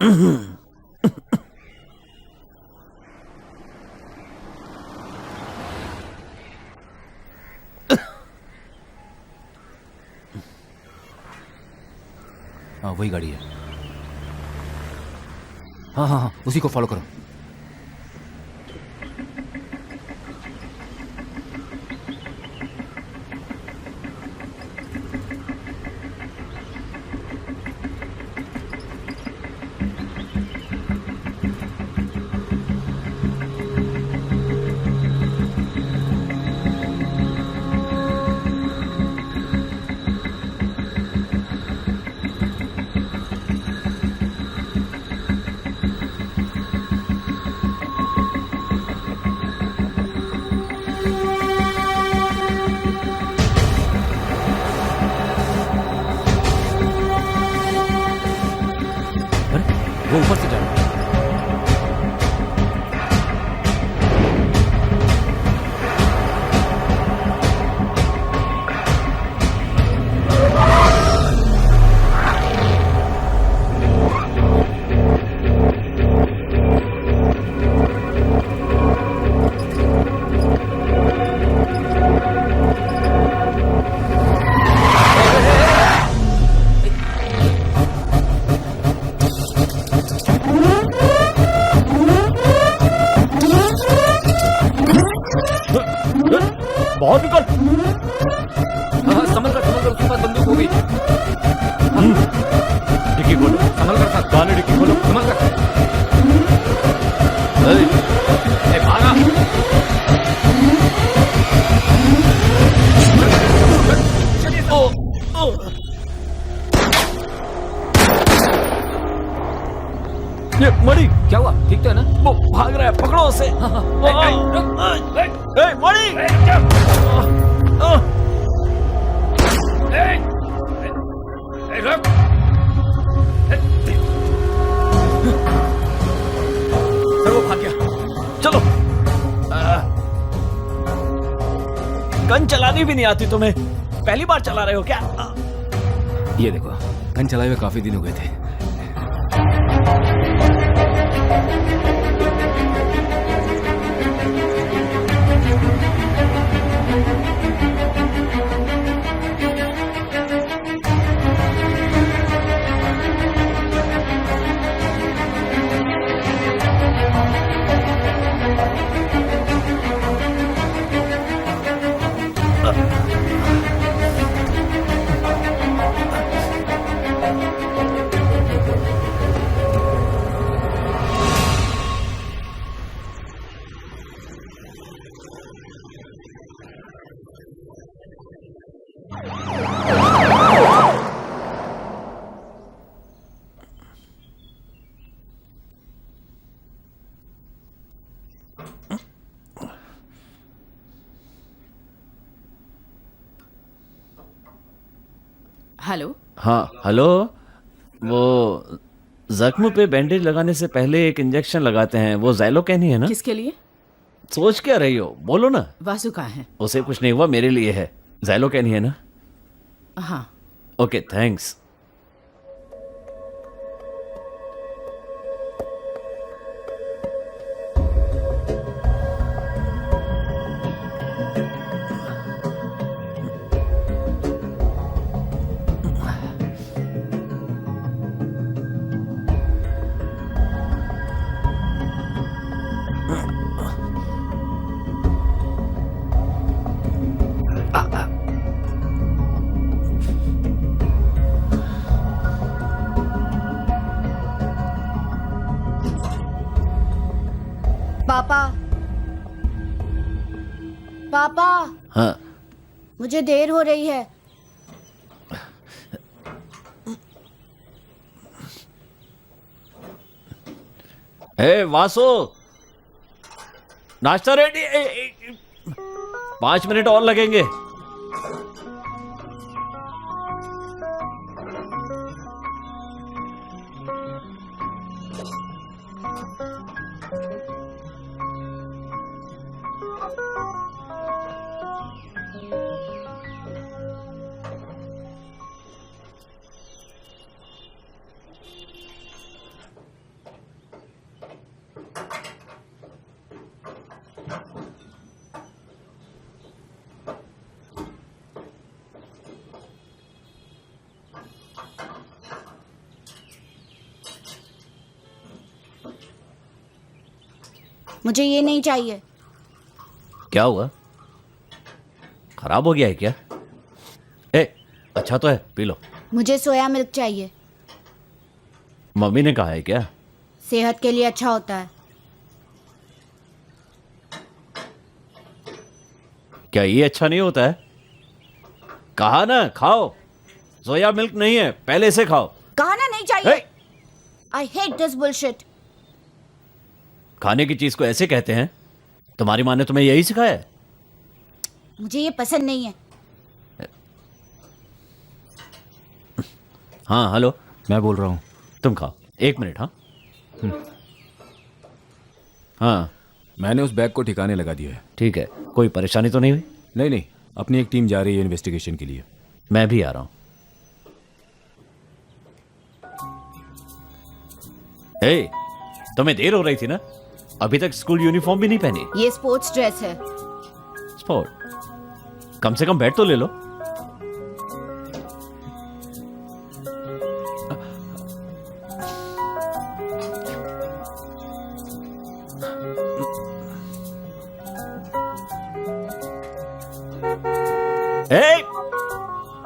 हाँ वही गाड़ी है। हाँ हाँ हाँ उसी को फॉलो करो। वो ऊपर से जा रहा है। बहुत निकल। हाँ संभल कर उसके पास बंदूक हो गई। डिक्की खोलो, संभल कर साथ गाने डिक्की खोलो, संभल कर। भागा। ये मणि क्या हुआ? ठीक तो है ना? वो भाग रहा है, पकड़ो उसे। मणि सर वो भाग गया। चलो। गन चलानी भी नहीं आती तुम्हें? पहली बार चला रहे हो क्या? ये देखो गन चलाए हुए काफी दिन हो गए थे। हेलो। हाँ हेलो। वो जख्म पे बैंडेज लगाने से पहले एक इंजेक्शन लगाते हैं, वो ज़ैलोकैन ही है ना? किसके लिए? सोच क्या रही हो, बोलो ना। वासु कहाँ है? उसे कुछ नहीं हुआ, मेरे लिए है। ज़ैलोकैन ही है ना? हाँ। Okay thanks. पापा पापा। हाँ मुझे देर हो रही है। हे वासु, नाश्ता रेडी। 5 मिनट और लगेंगे। मुझे ये नहीं चाहिए। क्या हुआ? खराब हो गया है क्या? अच्छा तो है, पी लो। मुझे सोया मिल्क चाहिए। मम्मी ने कहा है क्या? सेहत के लिए अच्छा होता है। क्या ये अच्छा नहीं होता है? कहा ना खाओ। सोया मिल्क नहीं है, पहले से खाओ। कहा ना नहीं चाहिए। ए, आई हेट दिस बुलशिट। खाने की चीज को ऐसे कहते हैं? तुम्हारी माँ ने तुम्हें यही सिखाया है? मुझे ये पसंद नहीं है। हाँ हेलो, मैं बोल रहा हूँ। तुम खाओ। 1 मिनट। हाँ हाँ मैंने उस बैग को ठिकाने लगा दिया है। ठीक है। कोई परेशानी तो नहीं हुई? नहीं नहीं, अपनी एक टीम जा रही है इन्वेस्टिगेशन के लिए। मैं भी आ रहा हूँ। तुम्हें देर हो रही थी ना? अभी तक स्कूल यूनिफॉर्म भी नहीं पहनी। ये स्पोर्ट्स ड्रेस है। स्पोर्ट? कम से कम बैट तो ले लो।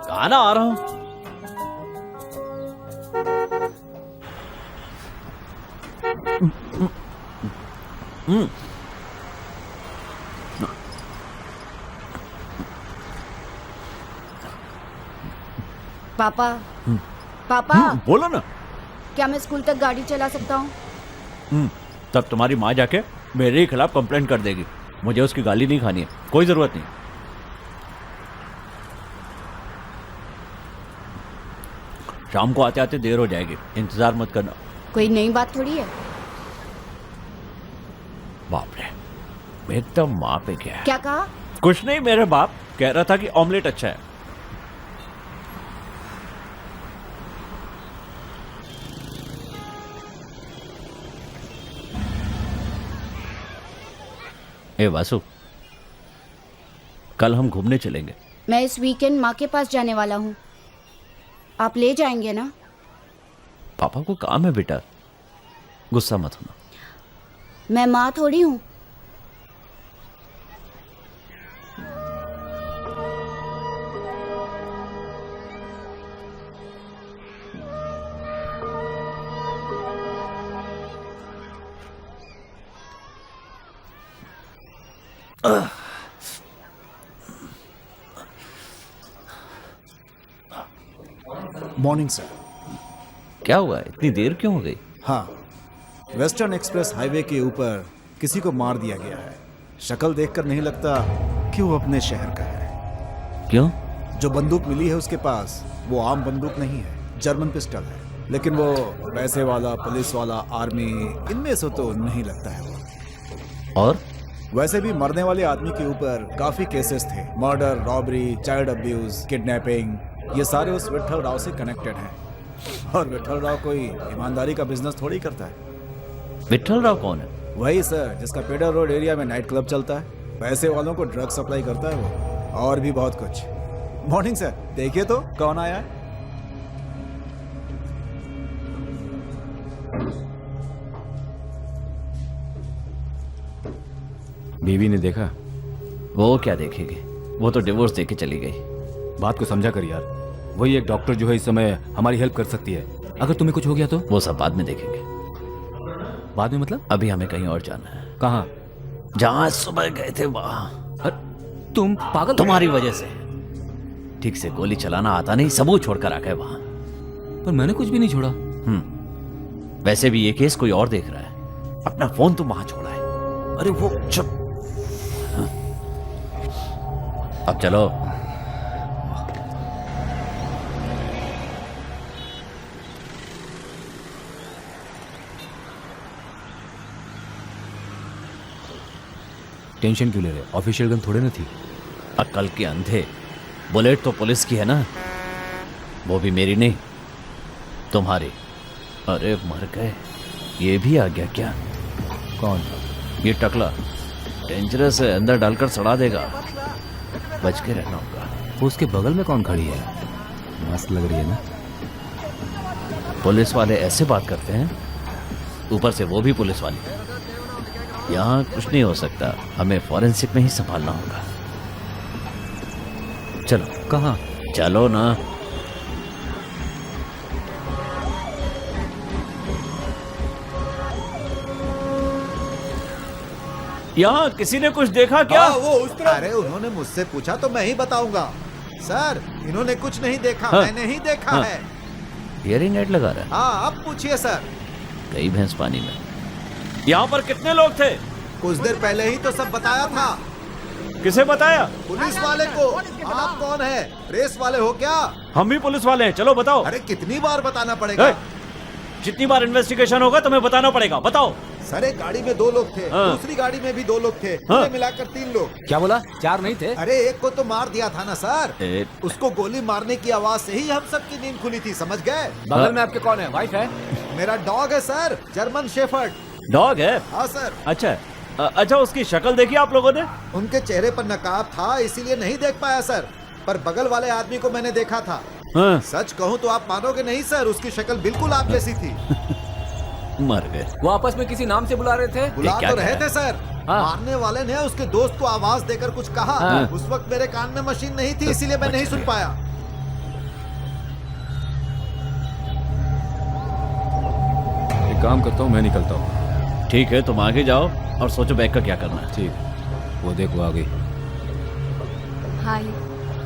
कहा ना आ रहा हूं। पापा पापा बोलो ना। क्या मैं स्कूल तक गाड़ी चला सकता हूँ? तब तुम्हारी माँ जाके मेरे ही खिलाफ कंप्लेंट कर देगी। मुझे उसकी गाली नहीं खानी है, कोई जरूरत नहीं। शाम को आते आते देर हो जाएगी, इंतजार मत करना। कोई नई बात थोड़ी है। बाप रे, एकदम माँ पे क्या है? क्या कहा? कुछ नहीं, मेरे बाप कह रहा था कि ऑमलेट अच्छा है। ए वासु, कल हम घूमने चलेंगे। मैं इस वीकेंड माँ के पास जाने वाला हूँ। आप ले जाएंगे ना? पापा को काम है बेटा, गुस्सा मत होना। मैं माँ थोड़ी हूँ। Morning sir. क्या हुआ, इतनी देर क्यों हो गई? हाँ, वेस्टर्न एक्सप्रेस हाईवे के ऊपर किसी को मार दिया गया है। शक्ल देखकर नहीं लगता कि वो अपने शहर का है। क्यों? जो बंदूक मिली है उसके पास वो आम बंदूक नहीं है, जर्मन पिस्टल है। लेकिन वो पैसे वाला, पुलिस वाला, आर्मी, इनमें से तो नहीं लगता है वो। और वैसे भी मरने वाले आदमी के ऊपर काफी केसेस थे। Murder, robbery, child abuse, kidnapping, ये सारे उस विट्ठल राव से कनेक्टेड हैं। और विट्ठल राव कोई ईमानदारी का बिजनेस थोड़ी करता है। विट्ठल राव कौन है? वही सर, जिसका पेडर रोड एरिया में नाइट क्लब चलता है। पैसे वालों को ड्रग सप्लाई करता है वो, और भी बहुत कुछ। मॉर्निंग सर, देखिए तो कौन आया है। बीवी ने देखा? वो क्या देखेगी, वो तो डिवोर्स देके चली गई। बात को समझा कर यार, वही एक डॉक्टर जो है इस समय हमारी हेल्प कर सकती है। अगर तुम्हें कुछ हो गया तो? वो सब बाद में देखेंगे। बाद में मतलब? अभी हमें कहीं और जाना है। कहाँ? जहाँ सुबह गए थे वहां। तुम पागल? तुम्हारी वजह से ठीक से गोली चलाना आता नहीं, सबूत छोड़कर आ गए वहां। पर मैंने कुछ भी नहीं छोड़ा। वैसे भी ये केस कोई और देख रहा है। अपना फोन तुम वहां छोड़ा है। अरे वो चुप। अब चलो। टेंशन क्यों ले रहे? ऑफिशियल गन थोड़े ना थी। अक्ल के अंधे, बुलेट तो पुलिस की है ना, वो भी मेरी नहीं, तुम्हारी। अरे मर गए, ये भी आ गया क्या? कौन? ये टकला डेंजरस है, अंदर डालकर सड़ा देगा, बच के रहना होगा। उसके बगल में कौन खड़ी है? मस्त लग रही है ना? पुलिस वाले ऐसे बात करते हैं, ऊपर से वो भी पुलिस वाली। यहाँ कुछ नहीं हो सकता, हमें फॉरेंसिक में ही संभालना होगा। चलो। कहाँ? चलो ना। यहाँ किसी ने कुछ देखा क्या? वो उस तरफ। अरे उन्होंने मुझसे पूछा तो मैं ही बताऊंगा। सर इन्होंने कुछ नहीं देखा। हाँ। मैंने ही देखा हाँ। है। हियरिंग एड लगा रहा है। हाँ आप पूछिए सर। कई भैंस पानी में। यहाँ पर कितने लोग थे? कुछ देर पहले ही तो सब बताया था। किसे बताया? पुलिस वाले को। आप कौन है? रेस वाले हो क्या? हम भी पुलिस वाले हैं, चलो बताओ। अरे कितनी बार बताना पड़ेगा? ए, जितनी बार इन्वेस्टिगेशन होगा तुम्हें बताना पड़ेगा, बताओ। सर एक गाड़ी में 2 लोग थे। हाँ। दूसरी गाड़ी में भी 2 लोग थे। हाँ। पूरे मिलाकर 3 लोग। क्या बोला? 4 नहीं थे? अरे एक को तो मार दिया था ना सर। ए, उसको गोली मारने की आवाज से ही हम सबकी नींद खुली थी, समझ गए? बगल में आपके कौन है? वाइफ है? मेरा डॉग है सर, जर्मन शेफर्ड। डॉग है? हाँ सर। अच्छा अच्छा, उसकी शक्ल देखी आप लोगों ने? उनके चेहरे पर नकाब था इसीलिए नहीं देख पाया सर, पर बगल वाले आदमी को मैंने देखा था। हाँ। सच कहूँ तो आप मानोगे नहीं सर, उसकी शक्ल बिल्कुल आप जैसी थी। मर गए। वो आपस में किसी नाम से बुला रहे थे? बुला क्या तो कह रहे रहा थे सर। हाँ। मारने वाले ने उसके दोस्त को आवाज देकर कुछ कहा। हाँ। उस वक्त मेरे कान में मशीन नहीं थी इसीलिए मैं नहीं सुन पाया। एक काम करता हूँ, मैं निकलता हूँ। ठीक है, तुम आगे जाओ और सोचो बैग का क्या करना है। ठीक, वो देखो आ गई। हाय।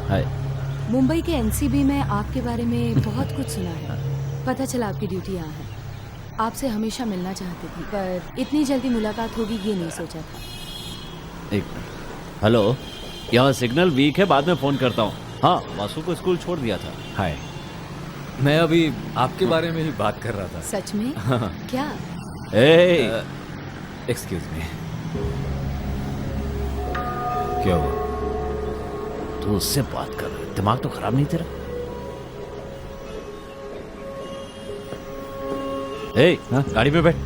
हाय। मुंबई के एनसीबी में आपके बारे में बहुत कुछ सुना है। पता चला आपकी ड्यूटी यहाँ है। आपसे हमेशा मिलना चाहती थी, पर इतनी जल्दी मुलाकात होगी ये नहीं सोचा था। एक मिनट। हेलो, यहाँ सिग्नल वीक है, बाद में फोन करता हूँ। हाँ, वासु को स्कूल छोड़ दिया था। हाय, मैं अभी आपके बारे में ही बात कर रहा था। सच में? क्या? एक्सक्यूज मी। क्या हुआ? तू उससे बात कर रहा है, दिमाग तो खराब नहीं तेरा? ए, गाड़ी में बैठ।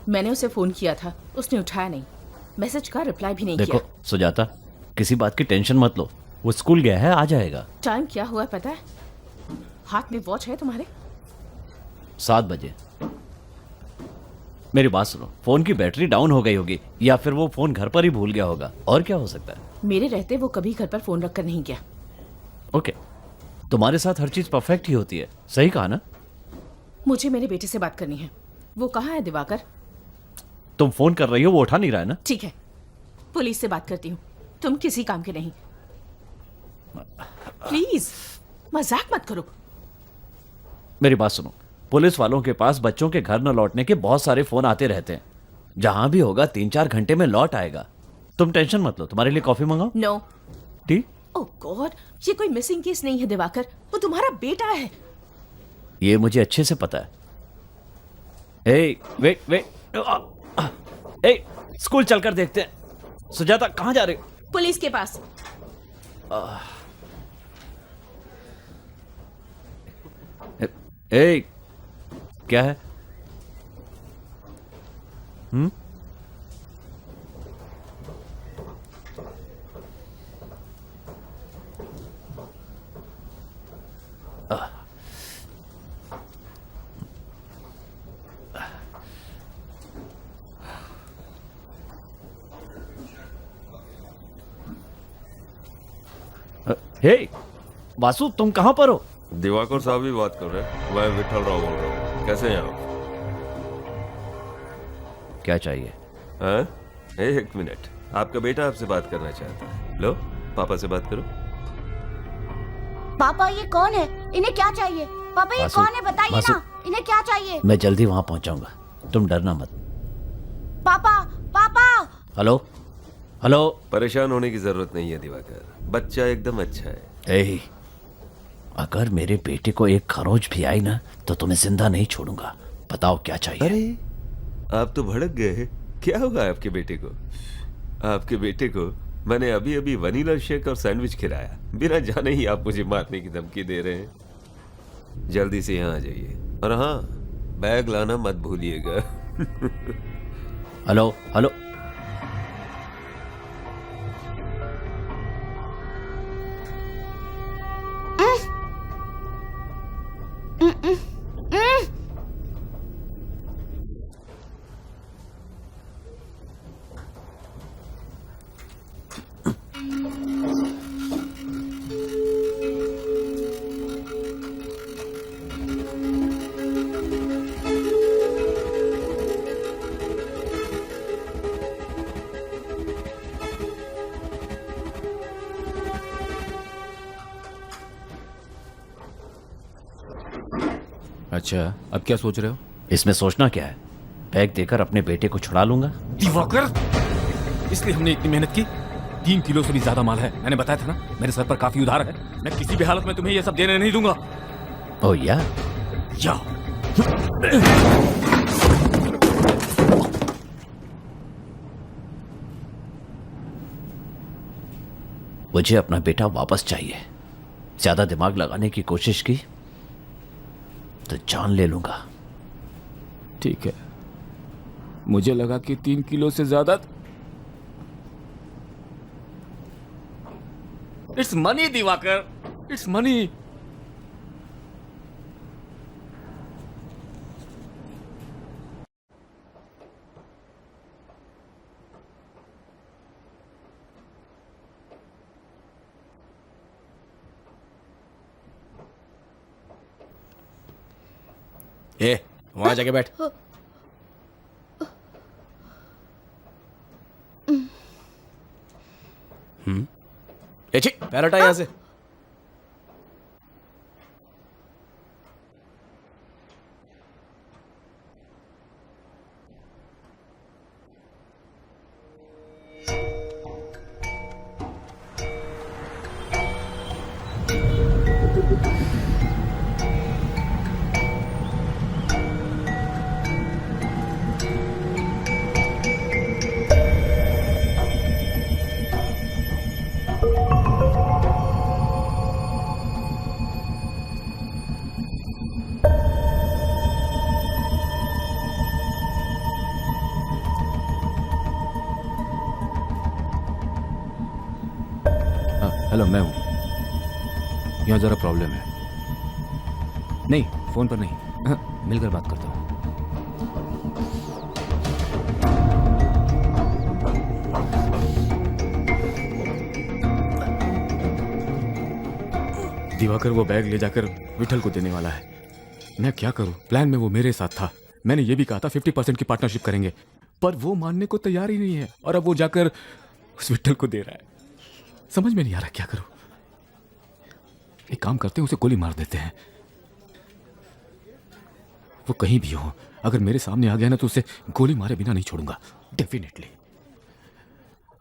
मैंने उसे फोन किया था, उसने उठाया नहीं। मैसेज का रिप्लाई भी नहीं देखो किया। सुजाता, किसी बात की टेंशन मत लो, वो स्कूल गया है, आ जाएगा। टाइम क्या हुआ पता है? हाथ में वॉच है तुम्हारे? 7 बजे। मेरी बात सुनो, फोन की बैटरी डाउन हो गई होगी या फिर वो फोन घर पर ही भूल गया होगा, और क्या हो सकता है। मेरे रहते वो कभी घर पर फोन रखकर नहीं गया। ओके, तुम्हारे साथ हर चीज परफेक्ट ही होती है, सही कहा ना? मुझे मेरे बेटे से बात करनी है। वो कहाँ है दिवाकर? तुम फोन कर रही हो, वो उठा नहीं रहा है ना? ठीक है, पुलिस से बात करती हूँ। तुम किसी काम के नहीं। प्लीज मजाक मत करो। मेरी बात सुनो, पुलिस वालों के पास बच्चों के घर न लौटने के बहुत सारे फोन आते रहते हैं। जहां भी होगा 3-4 घंटे में लौट आएगा। तुम टेंशन मत लो, तुम्हारे लिए कॉफी मंगाओ? नो। टी? ओह गॉड, ये कोई मिसिंग केस नहीं है दिवाकर, वो तुम्हारा बेटा है। ये मुझे अच्छे से पता है। ए, वेट। ए, स्कूल चलकर देखते हैं। सुजाता, कहां जा रहे हो? पुलिस के पास। ए, क्या है? हे, वासु, तुम कहां पर हो? दिवाकर साहब ही बात कर रहे हैं। मैं विठल राव बोल रहा हूँ। कैसे हैं आप? क्या चाहिए? हैं? एक मिनट, आपका बेटा आपसे बात करना चाहता है। लो, पापा से बात करो। पापा ये कौन है? इन्हें क्या चाहिए? पापा ये वासु, कौन है? बताइए वासु। ना, इन्हें क्या चाहिए? मैं जल्दी वहां पहुंचाऊंगा, तुम डरना मत। पापा पापा। Hello hello. परेशान होने की जरूरत नहीं है दिवाकर, बच्चा एकदम अच्छा है। ए, अगर मेरे बेटे को एक खरोच भी आई ना तो तुम्हें जिंदा नहीं छोड़ूंगा। बताओ क्या चाहिए? अरे आप तो भड़क गए। क्या हुआ आपके बेटे को? आपके बेटे को मैंने अभी अभी वनीला शेक और सैंडविच खिलाया। बिना जाने ही आप मुझे मारने की धमकी दे रहे हैं। जल्दी से यहाँ आ जाइए, और हाँ, बैग लाना मत भूलिएगा। Hello hello. अच्छा, अब क्या सोच रहे हो? इसमें सोचना क्या है? बैग देकर अपने बेटे को छुड़ा लूंगा। दिवाकर, इसलिए हमने इतनी मेहनत की। 3 किलो से भी ज्यादा माल है। मैंने बताया था ना, मेरे सर पर काफी उधार है। मैं किसी भी हालत में तुम्हें ये सब देने नहीं दूंगा। ओ या मुझे अपना बेटा वापस चाहिए। ज्यादा दिमाग लगाने की कोशिश की तो जान ले लूंगा। ठीक है, मुझे लगा कि 3 किलो से ज्यादा। It's money Diwakar, it's money. ए, वहां जाके बैठ। ए छी, पैर हटा यहां से। हेलो, मैं हूँ। यहाँ जरा प्रॉब्लम है। नहीं, फोन पर नहीं, मिलकर बात करता हूँ। दिवाकर वो बैग ले जाकर विठल को देने वाला है। मैं क्या करूं? प्लान में वो मेरे साथ था। मैंने ये भी कहा था 50% की पार्टनरशिप करेंगे, पर वो मानने को तैयार ही नहीं है। और अब वो जाकर उस विठल को दे रहा है। समझ में नहीं आ रहा क्या करूं। एक काम करते हैं, उसे गोली मार देते हैं। वो कहीं भी हो, अगर मेरे सामने आ गया ना तो उसे गोली मारे बिना नहीं छोड़ूंगा, डेफिनेटली।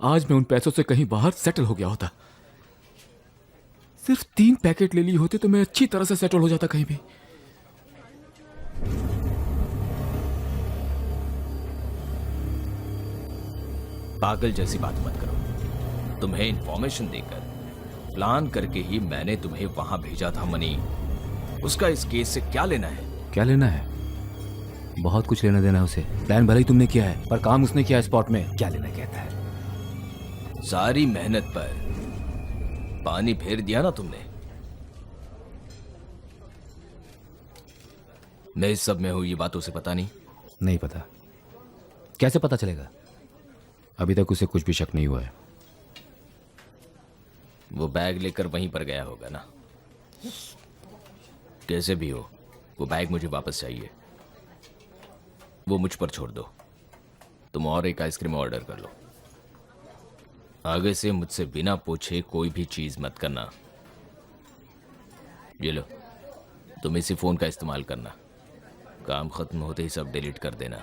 आज मैं उन पैसों से कहीं बाहर सेटल हो गया होता। सिर्फ 3 पैकेट ले लिए होते तो मैं अच्छी तरह से सेटल हो जाता कहीं भी। पागल जैसी बात मत करो। तुम्हें इंफॉर्मेशन देकर, प्लान करके ही मैंने तुम्हें वहां भेजा था मनी। उसका इस केस से क्या लेना है? क्या लेना है? बहुत कुछ लेना देना है उसे। प्लान भले ही तुमने किया है, पर काम उसने किया स्पॉट में। क्या लेना कहता है? सारी मेहनत पर पानी फेर दिया ना तुमने। मैं इस सब में हूं, ये बात उसे पता नहीं। नहीं पता। कैसे पता चलेगा? अभी तक उसे कुछ भी शक नहीं हुआ है। वो बैग लेकर वहीं पर गया होगा ना। कैसे भी हो, वो बैग मुझे वापस चाहिए। वो मुझ पर छोड़ दो। तुम और एक आइसक्रीम ऑर्डर कर लो। आगे से मुझसे बिना पूछे कोई भी चीज मत करना। ये लो, तुम इसी फोन का इस्तेमाल करना। काम खत्म होते ही सब डिलीट कर देना।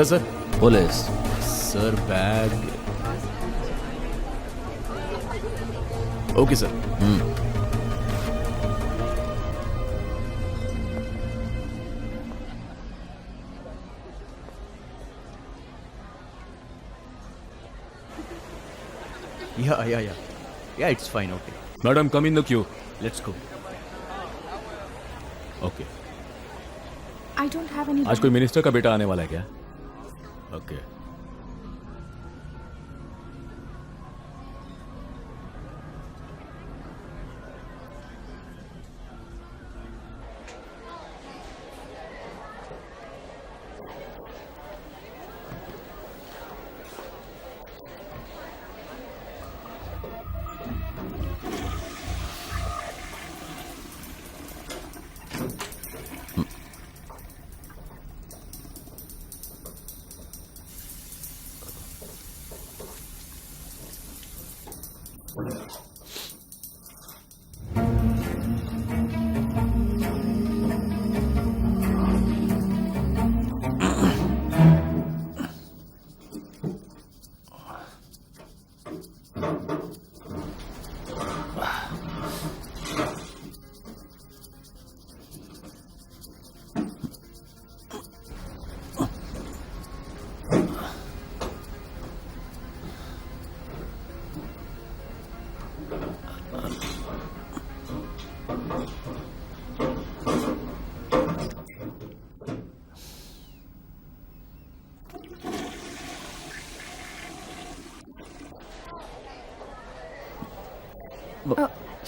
Sir police. Sir bag. Okay sir. Yeah, it's fine. Okay, madam come in the Q. let's go. Okay. I don't have any. आज कोई मिनिस्टर का बेटा आने वाला है क्या? ओके।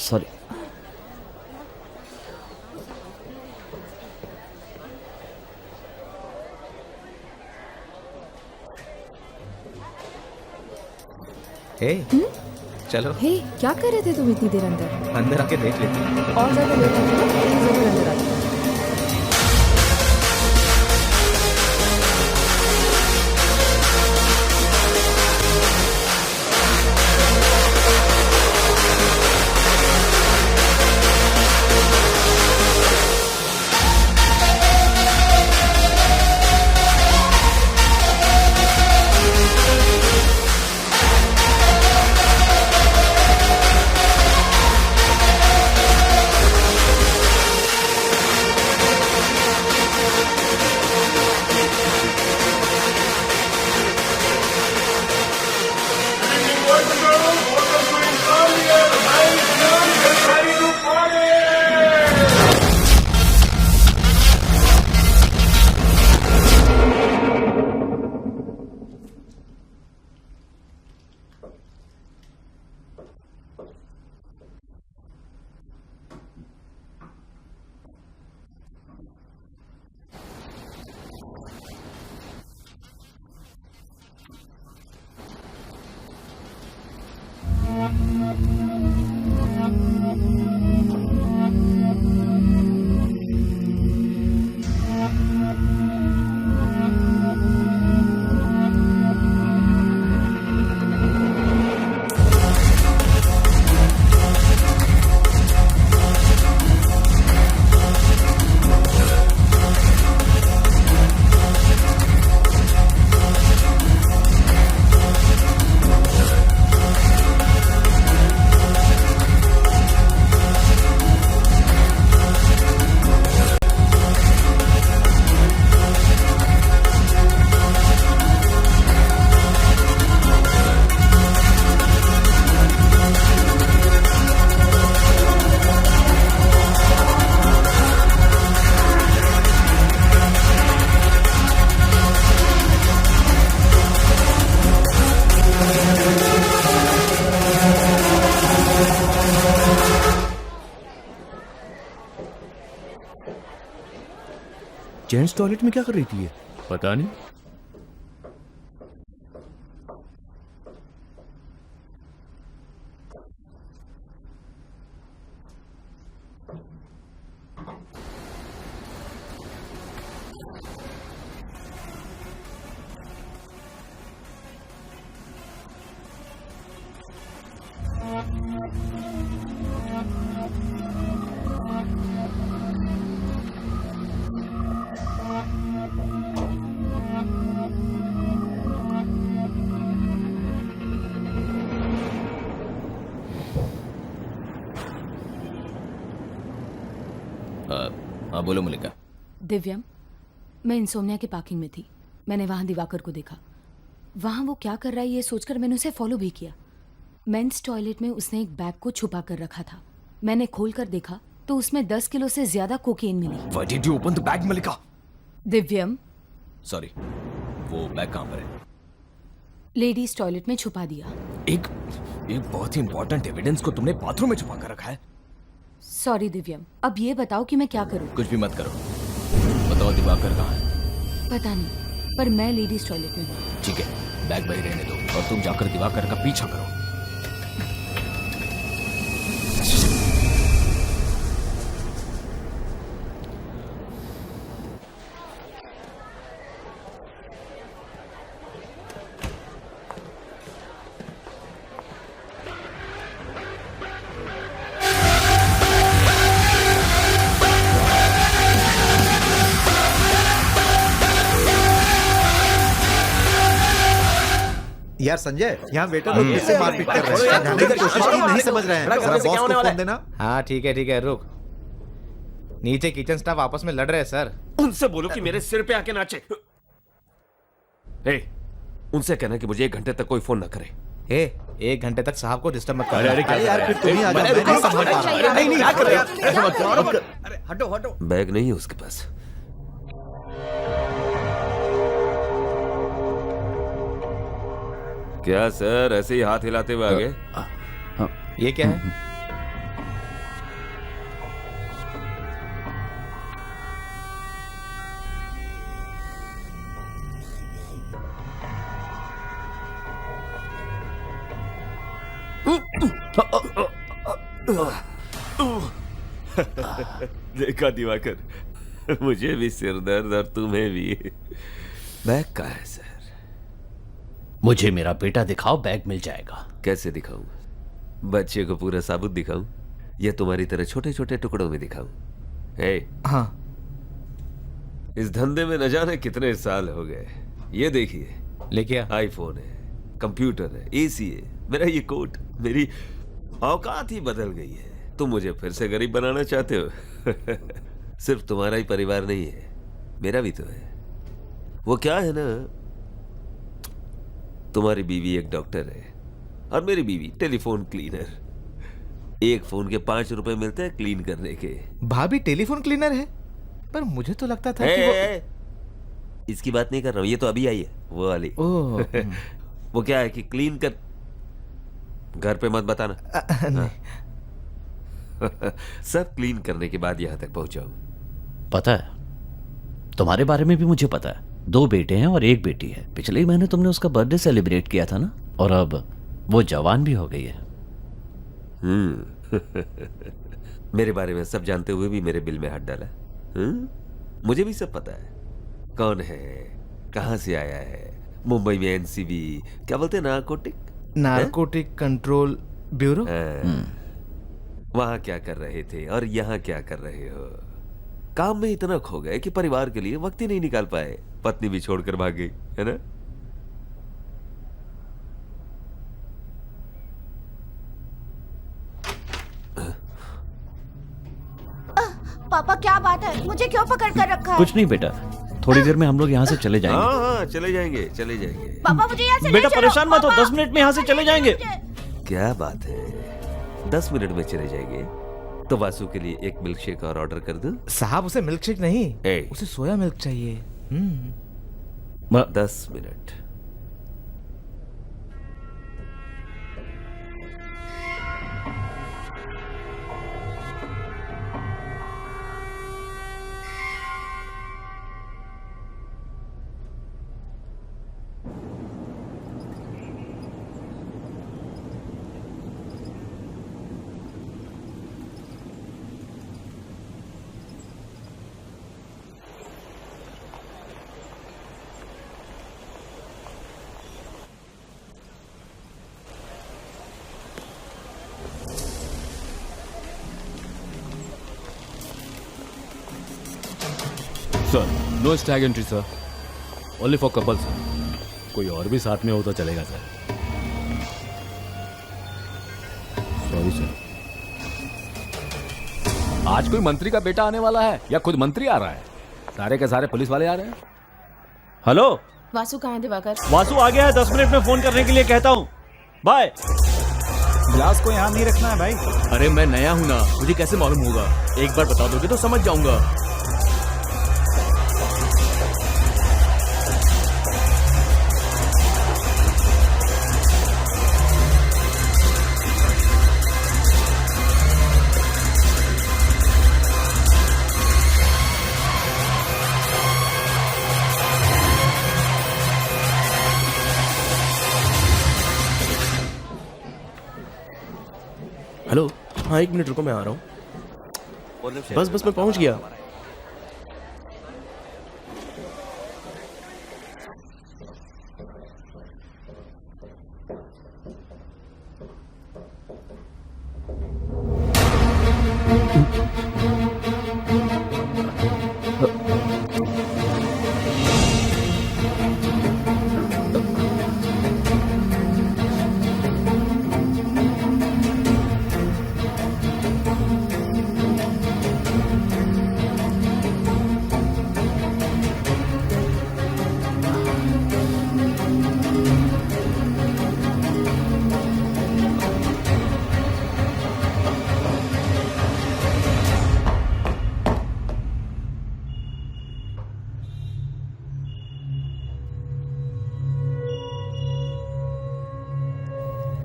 सॉरी। Hey, चलो हे क्या कर रहे थे तुम इतनी देर अंदर? अंदर आके देख लेते हैं। और ज्यादा लेट हो गया तो जरूर अंदर आते। जेंट्स टॉयलेट में क्या कर रही थी ये? पता नहीं। हाँ बोलो मलिका। दिव्यम, मैं इंसोमनिया के पार्किंग में थी। मैंने वहां दिवाकर को देखा। वहां वो क्या कर रहा है ये सोचकर मैंने उसे फॉलो भी किया। मेंस टॉयलेट में उसने एक बैग को छुपा कर रखा था। मैंने खोल कर देखा तो उसमें 10 किलो से ज्यादा कोकेन मिली। Why did you open the bag, Malika? Divyam, sorry, वो बैग कहाँ पर है? लेडीज टॉयलेट में छुपा दिया। एक बहुत ही इंपॉर्टेंट एविडेंस को तुमने बाथरूम में छुपा कर रखा है। सॉरी दिव्यम, अब ये बताओ कि मैं क्या करूं। कुछ भी मत करो, बताओ दिवाकर कहाँ है? पता नहीं, पर मैं लेडीज टॉयलेट में हूँ। ठीक है, बैग वही रहने दो और तुम जाकर दिवाकर का पीछा करो। यार संजय, यहाँ वेटर लोग किससे मारपीट कर रहे हैं? समझाने की कोशिश की, नहीं समझ रहे हैं। जरा बॉस को फोन देना। हाँ ठीक है, रुक। नीचे किचन स्टाफ आपस में लड़ रहे हैं सर। उनसे बोलो कि मेरे सिर पे आके नाचे। उनसे कहना कि मुझे 1 घंटे तक कोई फोन ना करे। 1 घंटे तक साहब को डिस्टर्ब मत कर। अरे यार फिर तुम ही आ जाओ, मैं नहीं संभाल पा रहा। नहीं क्या कर रहे हो? अरे हटो। बैग नहीं है उसके पास। क्या सर ऐसे ही हाथ हिलाते हुए आगे? ये क्या है? देखा दिवाकर, मुझे भी सिर दर्द और तुम्हें भी। बैग कहाँ है सर? मुझे मेरा बेटा दिखाओ, बैग मिल जाएगा। कैसे दिखाऊं? बच्चे को पूरा साबुत दिखाऊं या तुम्हारी तरह छोटे छोटे टुकड़ों में दिखाऊं? हाँ, इस धंधे में न जाने कितने साल हो गए। ये देखिए, लेके आ। आईफोन है, कंप्यूटर है, एसी है, मेरा ये कोट, मेरी औकात ही बदल गई है। तुम मुझे फिर से गरीब बनाना चाहते हो? सिर्फ तुम्हारा ही परिवार नहीं है, मेरा भी तो है। वो क्या है ना, तुम्हारी बीवी एक डॉक्टर है और मेरी बीवी टेलीफोन क्लीनर। एक फोन के 5 रुपए मिलते हैं क्लीन करने के। भाभी टेलीफोन क्लीनर है, पर मुझे तो लगता था कि वो... इसकी बात नहीं कर रहा हूँ, ये तो अभी आई है वो वाली। ओह वो क्या है कि क्लीन कर, घर पे मत बताना। सब क्लीन करने के बाद यहां तक पहुंचाऊं। पता है, तुम्हारे बारे में भी मुझे पता है। 2 बेटे हैं और 1 बेटी है। पिछले ही महीने तुमने उसका बर्थडे सेलिब्रेट किया था ना, और अब वो जवान भी हो गई है। मेरे बारे में सब जानते हुए भी मेरे बिल में हाथ डाला। मुझे भी सब पता है कौन है, कहां से आया है। मुंबई में एनसीबी, क्या बोलते हैं, नारकोटिक कंट्रोल ब्यूरो। वहां क्या कर रहे थे और यहाँ क्या कर रहे हो? काम में इतना खो गए कि परिवार के लिए वक्त ही नहीं निकाल पाए। पत्नी भी छोड़कर भाग गई, है ना? पापा क्या बात है? मुझे क्यों पकड़ कर रखा है? कुछ नहीं बेटा, थोड़ी देर में हम लोग यहाँ से चले जाएंगे। हाँ चले जाएंगे। पापा मुझे यहाँ से बेटा ले चलो। परेशान मत हो, 10 मिनट में यहाँ से चले जाएंगे। क्या बात है, 10 मिनट में चले जाएंगे? तो वासु के लिए एक मिल्क शेक और ऑर्डर कर दूं? साहब उसे मिल्क शेक नहीं, उसे सोया मिल्क चाहिए। 10 minute. Sir, no stag entry sir, only for couple sir. कोई और भी साथ में हो तो चलेगा सर। Sorry sir. आज कोई मंत्री का बेटा आने वाला है या खुद मंत्री आ रहा है? सारे के सारे पुलिस वाले आ रहे हैं। हेलो, वासु कहाँ है दिवाकर? वासु आ गया है, 10 मिनट में फोन करने के लिए कहता हूँ। बाय। ग्लास को यहाँ नहीं रखना है भाई। अरे मैं नया हूं ना, मुझे कैसे मालूम होगा? एक बार बता दोगे तो समझ जाऊंगा। हेलो, हाँ 1 मिनट रुको, मैं आ रहा हूँ। बस मैं पहुंच गया।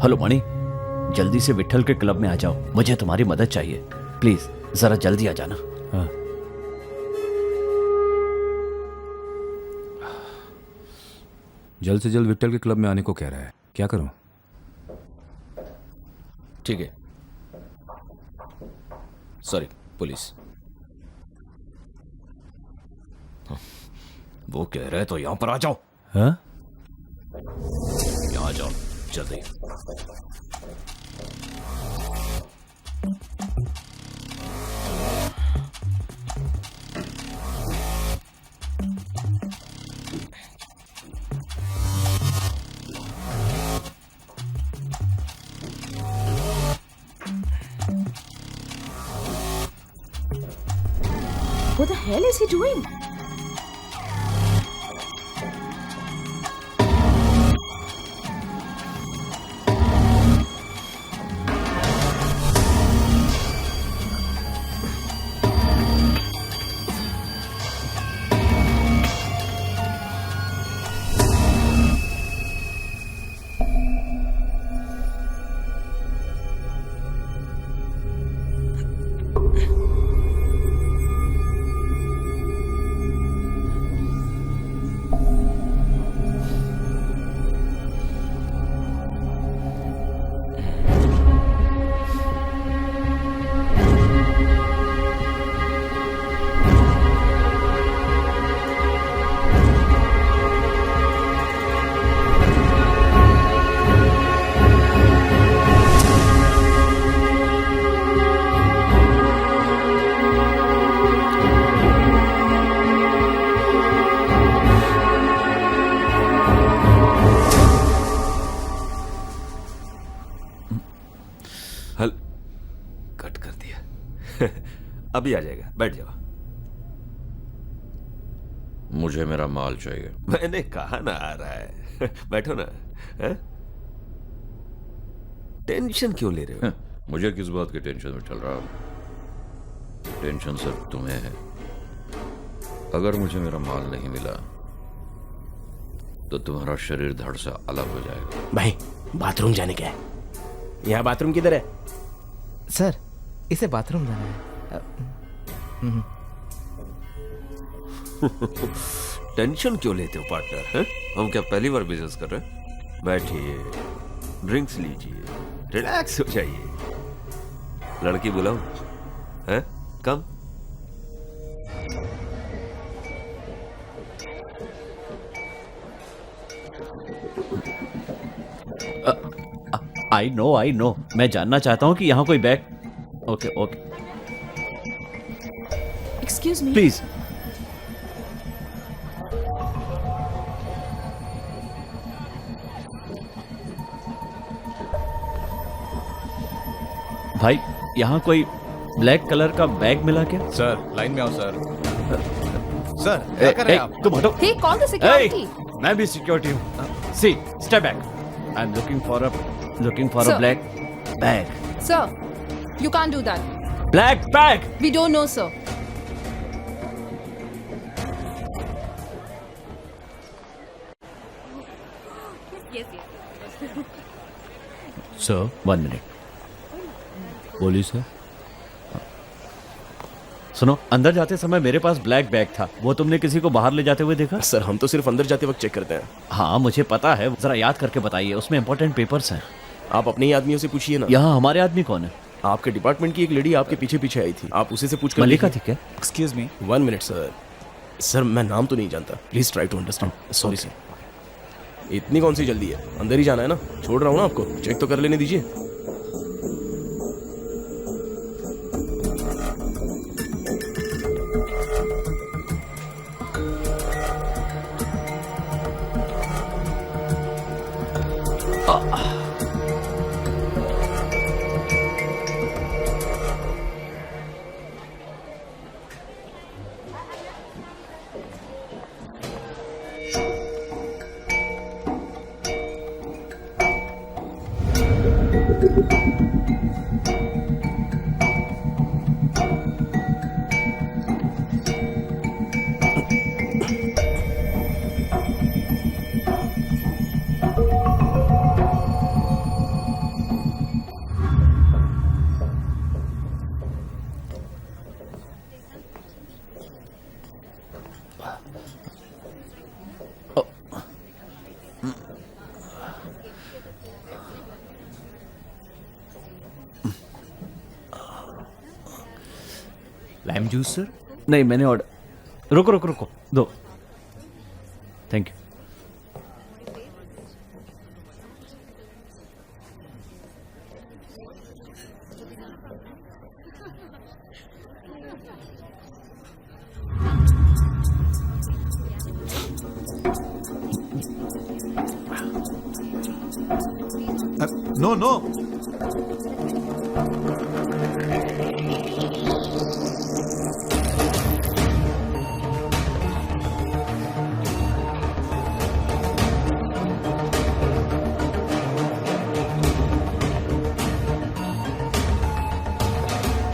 हेलो मणि, जल्दी से विट्ठल के क्लब में आ जाओ, मुझे तुम्हारी मदद चाहिए। प्लीज जरा जल्दी आ जाना। हाँ। जल्द से जल्द विट्ठल के क्लब में आने को कह रहा है, क्या करूं? ठीक है, सॉरी पुलिस। वो कह रहे तो यहां पर आ जाओ। हाँ? यहां आ जाओ जल्दी। What the hell is he doing? Cut कर दिया। अभी आ जाएगा, बैठ जाओ। मुझे मेरा माल चाहिए। मैंने कहा ना आ रहा है। बैठो ना। है? टेंशन क्यों ले रहे हो? मुझे किस बात की टेंशन में चल रहा? टेंशन सिर्फ तुम्हें है। अगर मुझे मेरा माल नहीं मिला तो तुम्हारा शरीर धड़ से अलग हो जाएगा। भाई बाथरूम जाने का है। यहाँ बाथरूम किधर है? सर इसे बाथरूम जाना है। टेंशन क्यों लेते हो पार्टनर? हैं? हम क्या पहली बार बिजनेस कर रहे हैं? बैठिए, ड्रिंक्स लीजिए, रिलैक्स हो जाइए। लड़की बुलाओ, हैं? कम। आई नो, मैं जानना चाहता हूँ कि यहाँ कोई bag. Okay excuse me, please. भाई यहाँ कोई ब्लैक कलर का बैग मिला क्या? सर लाइन में आओ सर। सर ए, क्या कर रहे ए, हैं आप? तुम हटो। Hey, call the security. Hey, मैं भी सिक्योरिटी हूँ। See, step back. I'm looking for a Sir. black bag. Sir, you can't do that. Black bag. We don't know, sir. Sir, 1 minute. बोलिए सर। सुनो, अंदर जाते समय मेरे पास ब्लैक बैग था, वो तुमने किसी को बाहर ले जाते हुए देखा? सर हम तो सिर्फ अंदर जाते वक्त चेक करते हैं। हाँ मुझे पता है, जरा याद करके बताइए, उसमें इंपॉर्टेंट पेपर्स हैं। आप अपने ही आदमियों से पूछिए ना। यहाँ हमारे आदमी कौन है? आपके डिपार्टमेंट की एक लेडी आपके पीछे पीछे आई थी, आप उसी से पूछ कर मल्लिका थी क्या? Excuse me. 1 minute sir. Sir मैं नाम तो नहीं जानता, please try to understand. Sorry sir. इतनी कौन सी जल्दी है? अंदर ही जाना है ना, छोड़ रहा हूँ ना आपको, चेक तो कर लेने दीजिए। Lime juice sir? नहीं, मैंने ऑर्डर। रुको दो। Thank you. No no.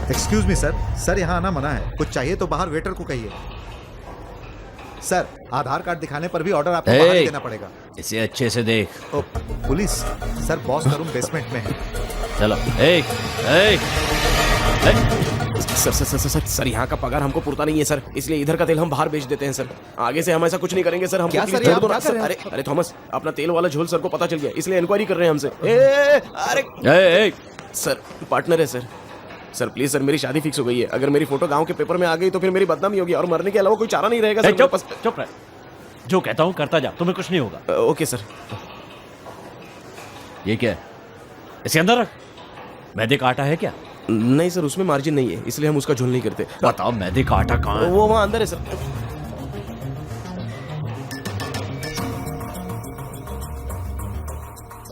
Excuse me sir, sir यहाँ आना मना है। कुछ चाहिए तो बाहर वेटर को कहिए। सर आधार कार्ड दिखाने पर भी ऑर्डर आपको बाहर ही देना पड़ेगा। इसे अच्छे से देख। ओ, पुलिस सर, बॉस का रूम बेसमेंट में है। चलो। सर यहाँ का पगार हमको पुरता नहीं है सर, इसलिए इधर का तेल हम बाहर बेच देते हैं सर। आगे से हम ऐसा कुछ नहीं करेंगे सर। हम क्या सर, ये आप क्या कर रहे हैं? अरे थॉमस, अपना तेल वाला झोल सर को पता चल गया, इसलिए इंक्वायरी कर रहे हैं हमसे। अरे सर पार्टनर है सर। सर प्लीज सर, मेरी शादी फिक्स हो गई है। अगर मेरी फोटो गांव के पेपर में आ गई तो फिर मेरी बदनामी होगी और मरने के अलावा कोई चारा नहीं रहेगा सर। चुप रह। जो कहता हूँ करता जा, तुम्हें कुछ नहीं होगा। Okay sir. ये क्या है? इसे अंदर रख। मैदे का आटा है क्या? नहीं सर, उसमें मार्जिन नहीं है, इसलिए हम उसका झोल नहीं करते। बताओ मैदे का आटा कहाँ है? वो वहाँ अंदर है सर।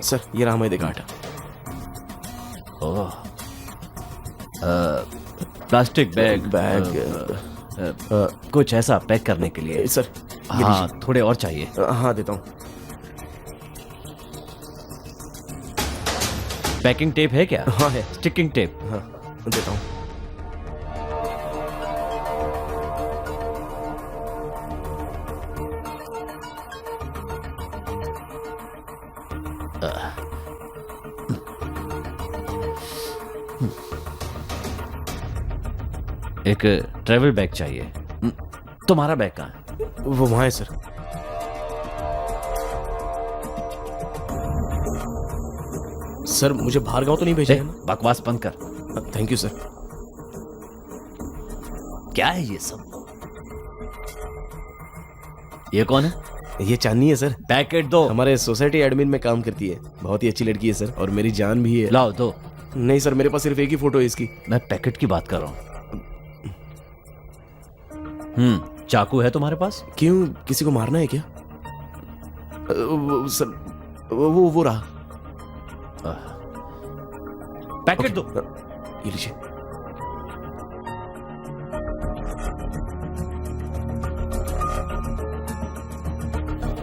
सर ये रहा मैदे का आटा। ओह, प्लास्टिक बैग कुछ ऐसा पैक करने के लिए सर। हाँ, थोड़े और चाहिए। हाँ देता हूँ। पैकिंग टेप है क्या? हाँ है। Sticking tape? हाँ देता हूँ। एक ट्रैवल बैग चाहिए। तुम्हारा बैग कहाँ है? वो वहाँ है सर। सर मुझे बाहर गाँव तो नहीं भेजा है ना? बकवास बंद कर। Thank you sir. क्या है ये सब? ये कौन है? ये चांदनी है सर। पैकेट दो। हमारे सोसाइटी एडमिन में काम करती है, बहुत ही अच्छी लड़की है सर, और मेरी जान भी है। लाओ दो। नहीं सर, मेरे पास सिर्फ एक ही फोटो है इसकी। मैं पैकेट की बात कर रहा हूँ। चाकू है तुम्हारे पास? क्यों, किसी को मारना है क्या? सर वो रहा। पैकेट दो। ये लीजिए।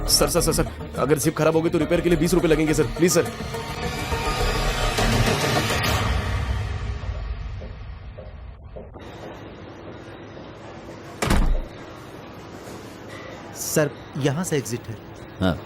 सर सर सर सर अगर जिप खराब होगी तो रिपेयर के लिए 20 रुपए लगेंगे सर, प्लीज सर। सर यहाँ से एग्जिट है। हाँ।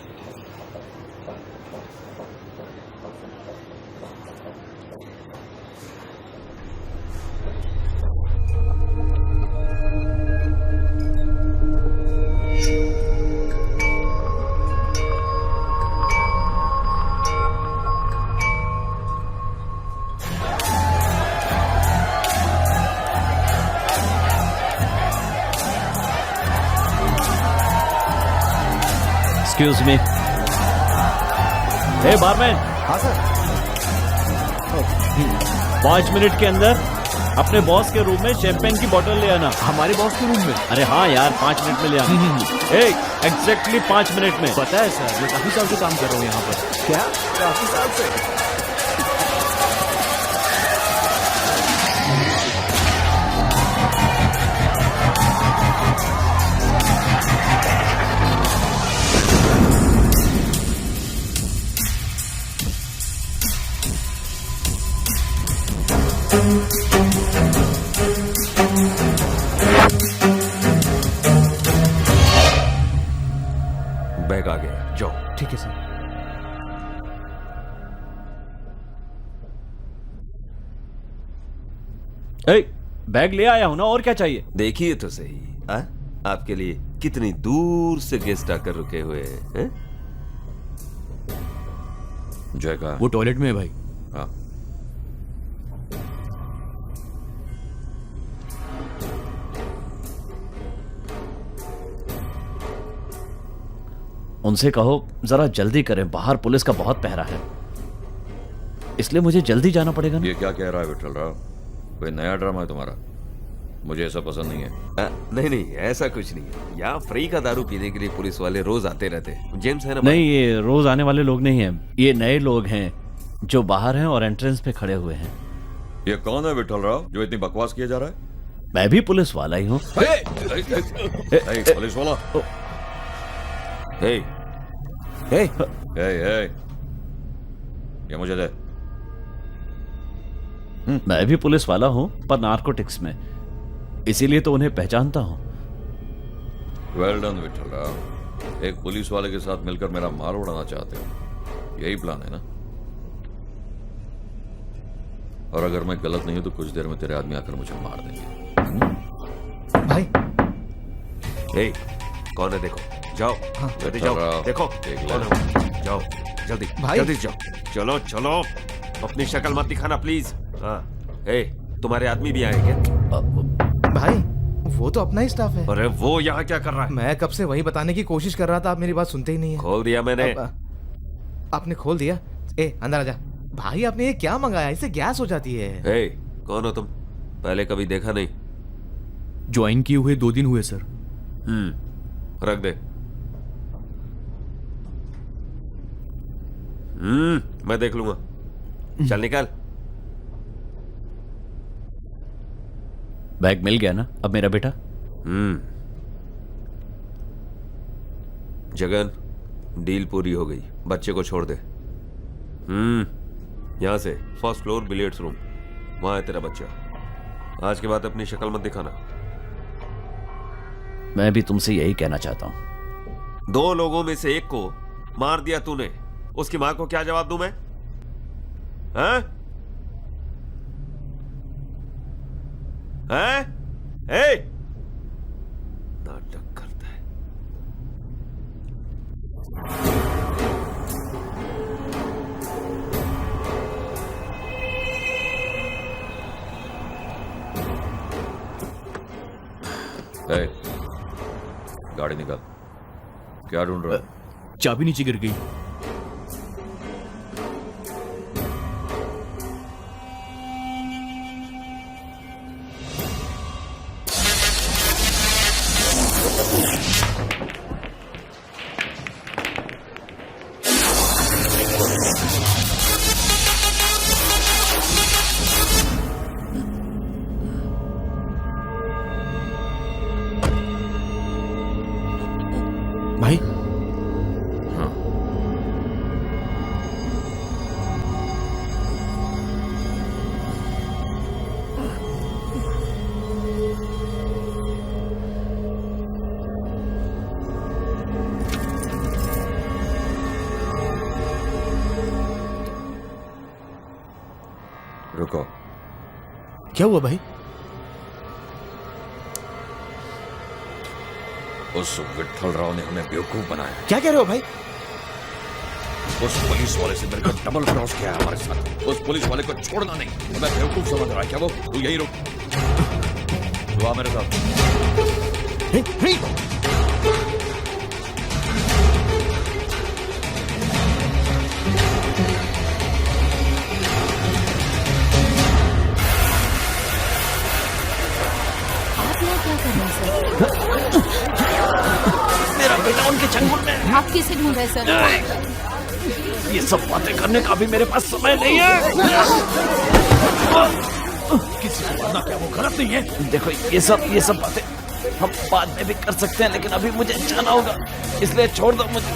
Excuse me. Hey barman. हाँ सर। 5 मिनट के अंदर अपने बॉस के रूम में शैंपेन की बोतल ले आना। हमारे बॉस के रूम में? अरे हाँ यार, 5 मिनट में ले आना। एग्जैक्टली 5 मिनट में। पता है सर, मैं काफी साल से काम कर रहा हूँ यहाँ पर। क्या? काफी साल से? बैग आ गया, जाओ। ठीक है सर। बैग ले आया हूं ना, और क्या चाहिए? देखिए तो सही, आपके लिए कितनी दूर से गेस्ट आकर रुके हुए हैं। जय का वो टॉयलेट में है भाई। हाँ। उनसे कहो जरा जल्दी करें, बाहर पुलिस का बहुत पहरा है, इसलिए मुझे जल्दी जाना पड़ेगा ना। ये क्या कह रहा है विठल राव? कोई नया ड्रामा है तुम्हारा? मुझे ऐसा पसंद नहीं है। नहीं नहीं, ऐसा कुछ नहीं है। यहाँ फ्री का दारू पीने के लिए पुलिस वाले रोज आते रहते हैं। जेम्स है ना? नहीं, ये रोज आने वाले लोग नहीं हैं, ये नए लोग हैं जो बाहर हैं और एंट्रेंस पे खड़े हुए हैं। ये कौन है विठल राव जो इतनी बकवास किया जा रहा है? मैं भी पुलिस वाला ही हूँ। पुलिस वाला? हे हे हे, ये मुझे दे। मैं भी पुलिस वाला हूँ, पर नार्कोटिक्स में, इसीलिए तो उन्हें पहचानता हूँ। वेल डन विठल राव, एक पुलिस वाले के साथ मिलकर मेरा माल उड़ाना चाहते हो, यही प्लान है ना? और अगर मैं गलत नहीं हूं तो कुछ देर में तेरे आदमी आकर मुझे मार देंगे। भाई हे, कौन है देखो, जाओ। हाँ। जल्दी जाओ, देखो कौन है, जाओ जल्दी भाई। जल्दी जाओ, चलो चलो, अपनी शक्ल मत दिखाना प्लीज। हाँ, हे, तुम्हारे आदमी भी आए क्या? भाई वो तो अपना ही स्टाफ है। अरे वो यहाँ क्या कर रहा है? मैं कब से वही बताने की कोशिश कर रहा था, आप मेरी बात सुनते ही नहीं है। खोल दिया मैंने। आपने खोल दिया? अंदर आजा। भाई आपने ये क्या मंगाया? इससे गैस हो जाती है। हे, कौन हो तुम? पहले कभी देखा नहीं। ज्वाइन किए हुए 2 दिन हुए सर। रख दे। मैं देख लूंगा। चल निकल। बैग मिल गया ना अब मेरा बेटा? जगन, डील पूरी हो गई, बच्चे को छोड़ दे। यहां से फर्स्ट फ्लोर बिलियर्ड्स रूम, वहां है तेरा बच्चा। आज के बाद अपनी शक्ल मत दिखाना। मैं भी तुमसे यही कहना चाहता हूं। 2 लोगों में से एक को मार दिया तूने, उसकी मां को क्या जवाब दूं मैं? हैं? हैं? हे! नाटक करता है। हे, गाड़ी निकाल। क्या ढूंढ रहा है? चाबी नीचे गिर गई। भाई रुको। क्या हुआ भाई? उस विट्ठल राव ने हमें बेवकूफ बनाया। क्या कह रहे हो भाई? उस पुलिस वाले से मेरे को डबल क्रॉस किया है हमारे साथ। उस पुलिस वाले को छोड़ना नहीं। मैं बेवकूफ समझ रहा है क्या वो? तू यही रुक, तू आ मेरे साथ। आप यहाँ क्या कर रहे हैं सर? मेरा बेटा उनके चंगुल में है। आप किसे ढूंढ रहे हैं सर? ये सब बातें करने का भी मेरे पास समय नहीं है। किसी को मारना क्या वो गलत नहीं है? देखो ये सब बातें हम बाद में भी कर सकते हैं, लेकिन अभी मुझे जाना होगा, इसलिए छोड़ दो मुझे।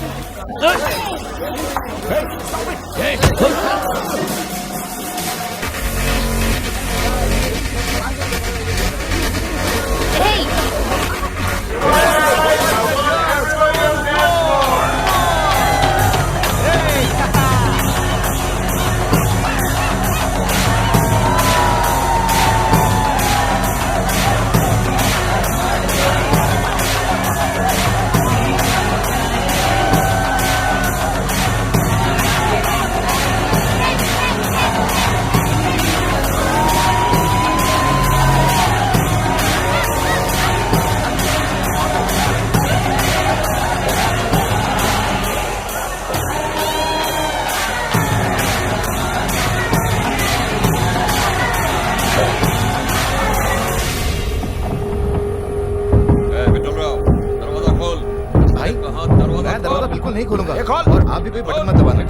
नहीं खोलूंगा और आप भी कोई बटन मत दबाना।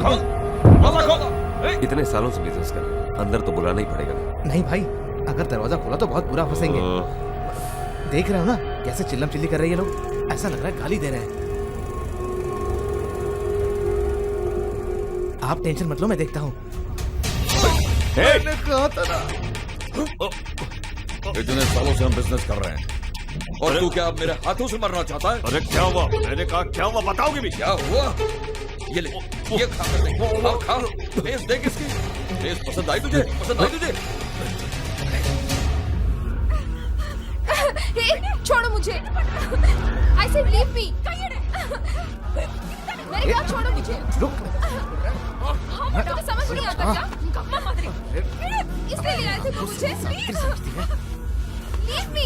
इतने सालों से बिजनेस कर रहे हैं, अंदर तो बुलाना ही पड़ेगा ना। नहीं भाई, अगर दरवाजा खोला तो बहुत बुरा फंसेंगे। देख रहे हो ना कैसे चिल्लम चिल्ली कर रहे हैं ये लोग? ऐसा लग रहा है गाली दे रहे हैं। आप टेंशन मत लो, मैं देखता हूँ। इतने सालों से हम बिजनेस कर रहे हैं और तू क्या अब मेरे हाथों से मरना चाहता है? अरे क्या हुआ? मैंने कहा क्या हुआ बताओगे भी? क्या हुआ? ये ले, ये खा कर देख। खा खा, टेस्ट देख इसकी। टेस्ट पसंद आई तुझे? पसंद आई तुझे? छोड़ो मुझे। I said leave me. मेरे क्या छोड़ो मुझे। रुक। मुझे समझ नहीं आता क्या? इसलिए ले आए थे तुम मुझे? Leave me.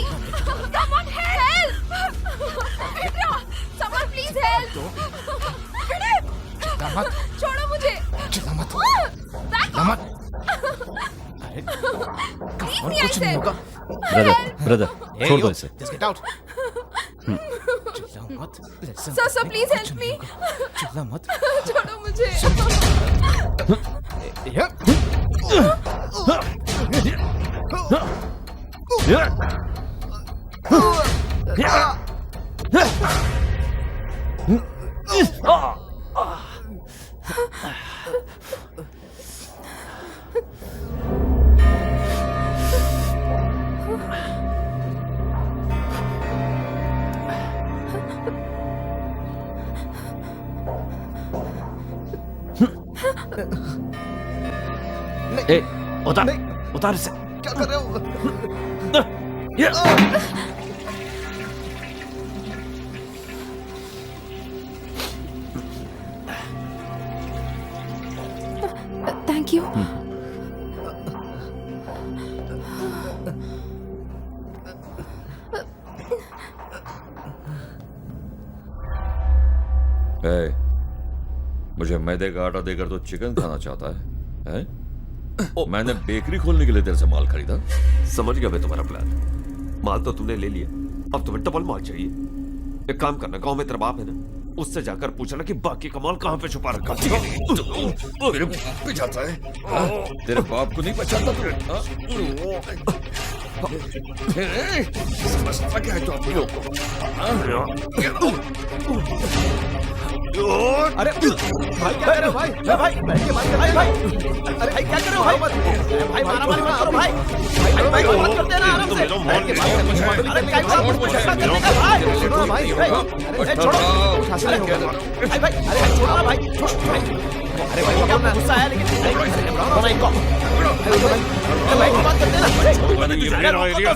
Come on, help. Someone please help. छोड़ो मुझे। कुछ नहीं होगा। ब्रदर छोड़ दो इसे। Just get out. चिल्लाओ मत। Sir please help me. चिल्ला मत। छोड़ो मुझे। ए, उतार इसे। क्या कर रहे हो? Thank you. मुझे मैदे का आटा देकर तो चिकन खाना चाहता है, हैं? मैंने बेकरी खोलने के लिए तेरे से माल खरीदा। समझ गया मैं तुम्हारा प्लान। माल तो तुमने ले लिया, अब तुम्हें डबल माल चाहिए। एक काम करना, गांव में तेरा बाप है ना, उससे जाकर पूछना कि बाकी का माल कहाँ पे छुपा रखा। मेरे बाप पे जाता है? तेरे बाप को नहीं पहचानता समझता क्या है तो आप लोग को? अरे भाई क्या कर रहे हो भाई? भाई बैठ के बात कर भाई। अरे भाई क्या कर रहे हो भाई? भाई मारा मारी मत करो भाई। भाई बात करते हैं ना आराम से। बैठ के बात करते हैं। अरे क्या भाई छोड़ो भाई। अरे छोड़ो। भाई अरे छोड़ो भाई। अरे भाई क्या गुस्सा आया लेकिन भाई को भाई की बात करते ना ये मेरा एरिया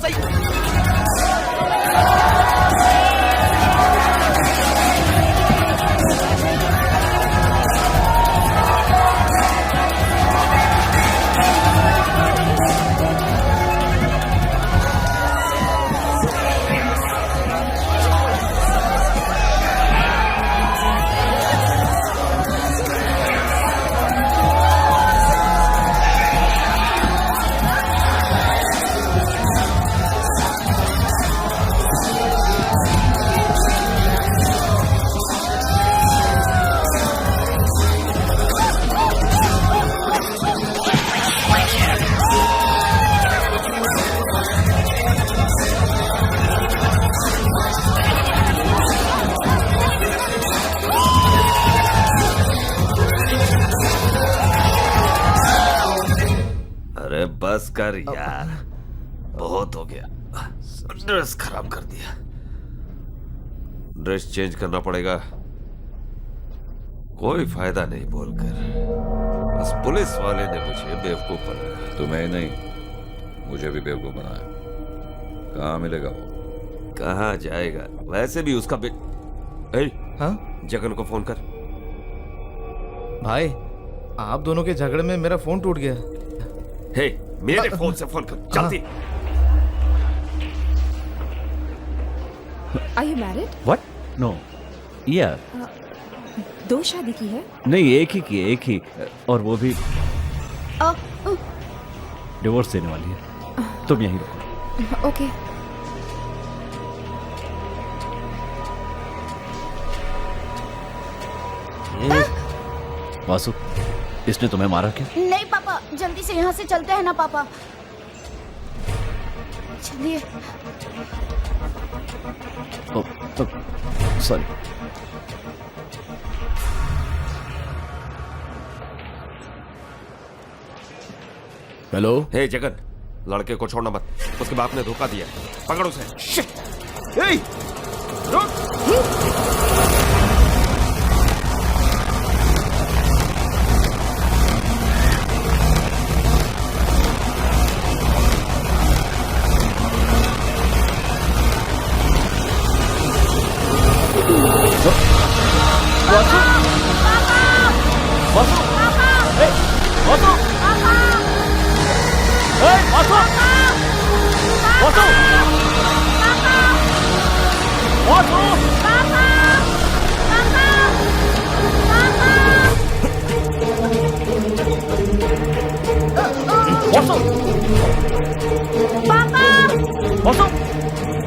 बस कर यार, बहुत हो गया। ड्रेस खराब कर दिया, ड्रेस चेंज करना पड़ेगा। कोई फायदा नहीं बोलकर, बस पुलिस वाले ने मुझे बेवकूफ बनाया। तुम्हें नहीं, मुझे भी बेवकूफ बनाया। कहाँ मिलेगा वो? कहाँ जाएगा? वैसे भी उसका हाँ? जगन को फोन कर। भाई आप दोनों के झगड़े में मेरा फोन टूट गया। हे, मेरे फोन से फोन कर जल्दी। Are you married? What? No. Yeah. दो शादी की है? नहीं, एक ही की, एक ही, और वो भी डिवोर्स देने वाली है। तुम यहीं रहो। ओके। वासु, इसने तुम्हें मारा क्या? नहीं पापा, जल्दी से यहाँ से चलते हैं ना पापा। चलिए। सॉरी। हेलो। हे जगन, लड़के को छोड़ना मत, उसके बाप ने धोखा दिया। पकड़ उसे। हे,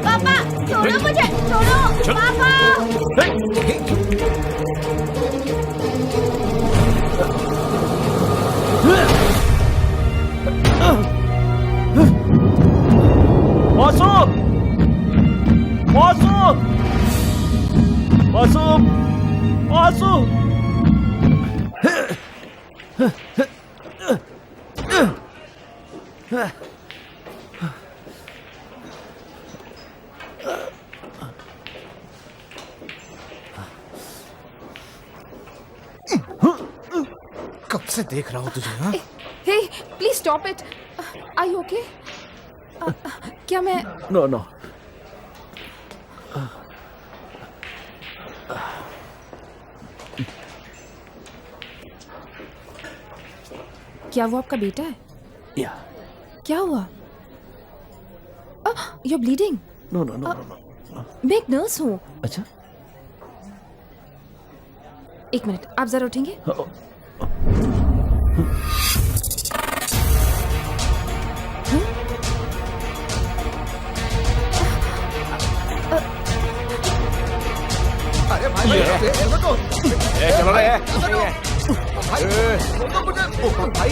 पापा, छोड़ो मुझे, छोड़ो पापा। वासु! वासु! वासु! वासु! कब से देख रहा हूँ तुझे। हाँ? Hey, please stop it. Are you okay? क्या मैं? No, no. क्या वो आपका बेटा है? Yeah. क्या हुआ? You're bleeding. No, no, no, no, no. मैं एक नर्स हूँ। अच्छा? एक मिनट, आप जरा उठेंगे? अरे भाई, चलो रे, भाई,